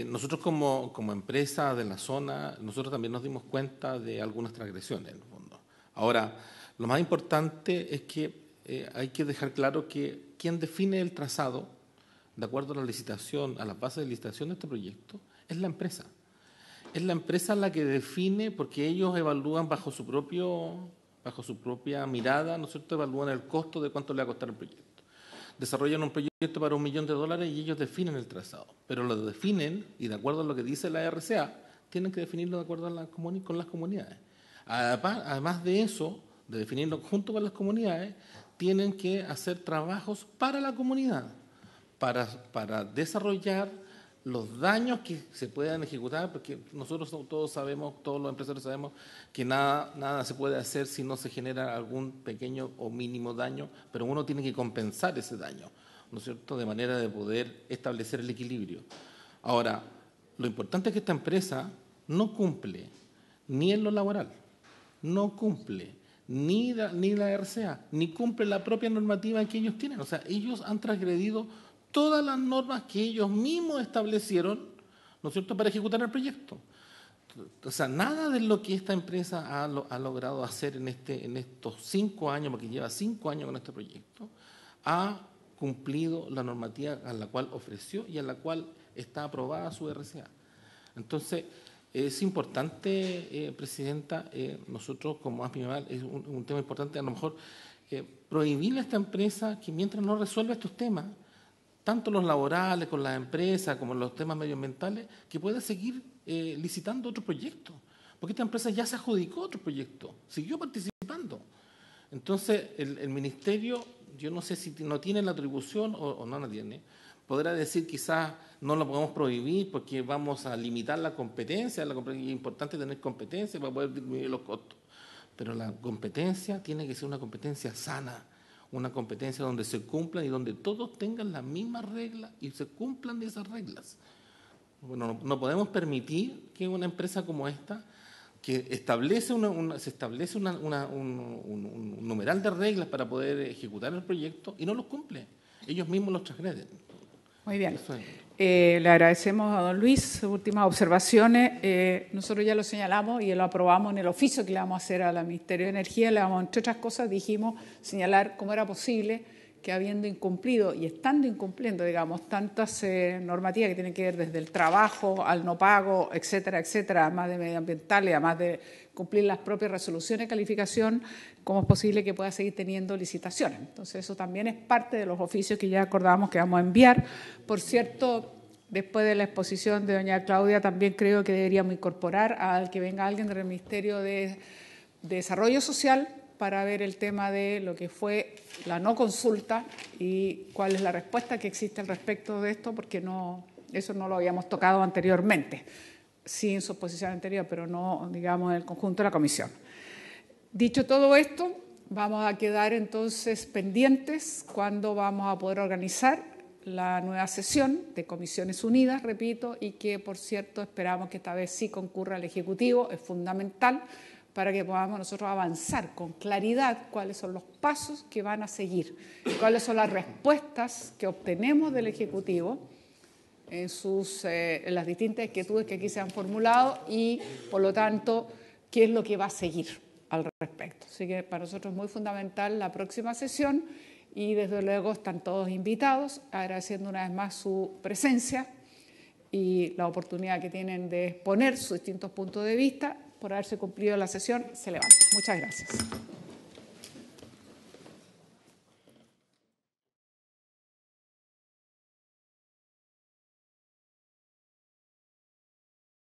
nosotros como empresa de la zona, nosotros también nos dimos cuenta de algunas transgresiones en el fondo. Ahora, lo más importante es que hay que dejar claro que quien define el trazado, de acuerdo a la licitación, a las bases de licitación de este proyecto, es la empresa. Es la empresa la que define, porque ellos evalúan bajo su propia mirada, ¿no es cierto?, evalúan el costo de cuánto le va a costar el proyecto. Desarrollan un proyecto para $1 millón y ellos definen el trazado, pero lo definen y de acuerdo a lo que dice la RCA, tienen que definirlo de acuerdo a con las comunidades. Además de eso, de definirlo junto con las comunidades, tienen que hacer trabajos para la comunidad, para desarrollar los daños que se puedan ejecutar, porque nosotros todos sabemos, todos los empresarios sabemos que nada se puede hacer si no se genera algún pequeño o mínimo daño, pero uno tiene que compensar ese daño, ¿no es cierto?, de manera de poder establecer el equilibrio. Ahora, lo importante es que esta empresa no cumple ni en lo laboral, no cumple ni la RCA, ni cumple la propia normativa que ellos tienen. O sea, ellos han transgredido todas las normas que ellos mismos establecieron, ¿no es cierto?, para ejecutar el proyecto. O sea, nada de lo que esta empresa ha logrado hacer en estos 5 años, porque lleva 5 años con este proyecto, ha cumplido la normativa a la cual ofreció y a la cual está aprobada su RCA. Entonces, es importante, presidenta, nosotros como ASPIMEVAL, es un tema importante, a lo mejor prohibirle a esta empresa que mientras no resuelva estos temas, tanto los laborales con las empresas como los temas medioambientales, que pueda seguir licitando otros proyectos, porque esta empresa ya se adjudicó otro proyecto, siguió participando. Entonces, el ministerio, yo no sé si no tiene la atribución o no la tiene, podrá decir quizás no lo podemos prohibir porque vamos a limitar la competencia, es importante tener competencia para poder disminuir los costos, pero la competencia tiene que ser una competencia sana, una competencia donde se cumplan y donde todos tengan las mismas reglas y se cumplan de esas reglas. Bueno, no podemos permitir que una empresa como esta, que establece se establece un numeral de reglas para poder ejecutar el proyecto y no los cumple. Ellos mismos los transgreden. Muy bien. Le agradecemos a don Luis sus últimas observaciones. Nosotros ya lo señalamos y lo aprobamos en el oficio que le vamos a hacer al Ministerio de Energía. Le vamos, entre otras cosas, dijimos señalar cómo era posible que habiendo incumplido y estando incumpliendo, digamos, tantas normativas que tienen que ver desde el trabajo al no pago, etcétera, etcétera, además de medioambientales, además de cumplir las propias resoluciones de calificación, cómo es posible que pueda seguir teniendo licitaciones. Entonces, eso también es parte de los oficios que ya acordamos que vamos a enviar. Por cierto, después de la exposición de doña Claudia, también creo que deberíamos incorporar al que venga alguien del Ministerio de Desarrollo Social para ver el tema de lo que fue la no consulta y cuál es la respuesta que existe al respecto de esto, porque eso no lo habíamos tocado anteriormente, sí en su exposición anterior, pero no, digamos, en el conjunto de la comisión. Dicho todo esto, vamos a quedar entonces pendientes cuando vamos a poder organizar la nueva sesión de Comisiones Unidas, repito, y que, por cierto, esperamos que esta vez sí concurra el Ejecutivo, es fundamental para que podamos nosotros avanzar con claridad cuáles son los pasos que van a seguir, cuáles son las respuestas que obtenemos del Ejecutivo en las distintas inquietudes que aquí se han formulado y, por lo tanto, qué es lo que va a seguir al respecto. Así que para nosotros es muy fundamental la próxima sesión y, desde luego, están todos invitados, agradeciendo una vez más su presencia y la oportunidad que tienen de exponer sus distintos puntos de vista. Por haberse cumplido la sesión, se levanta. Muchas gracias.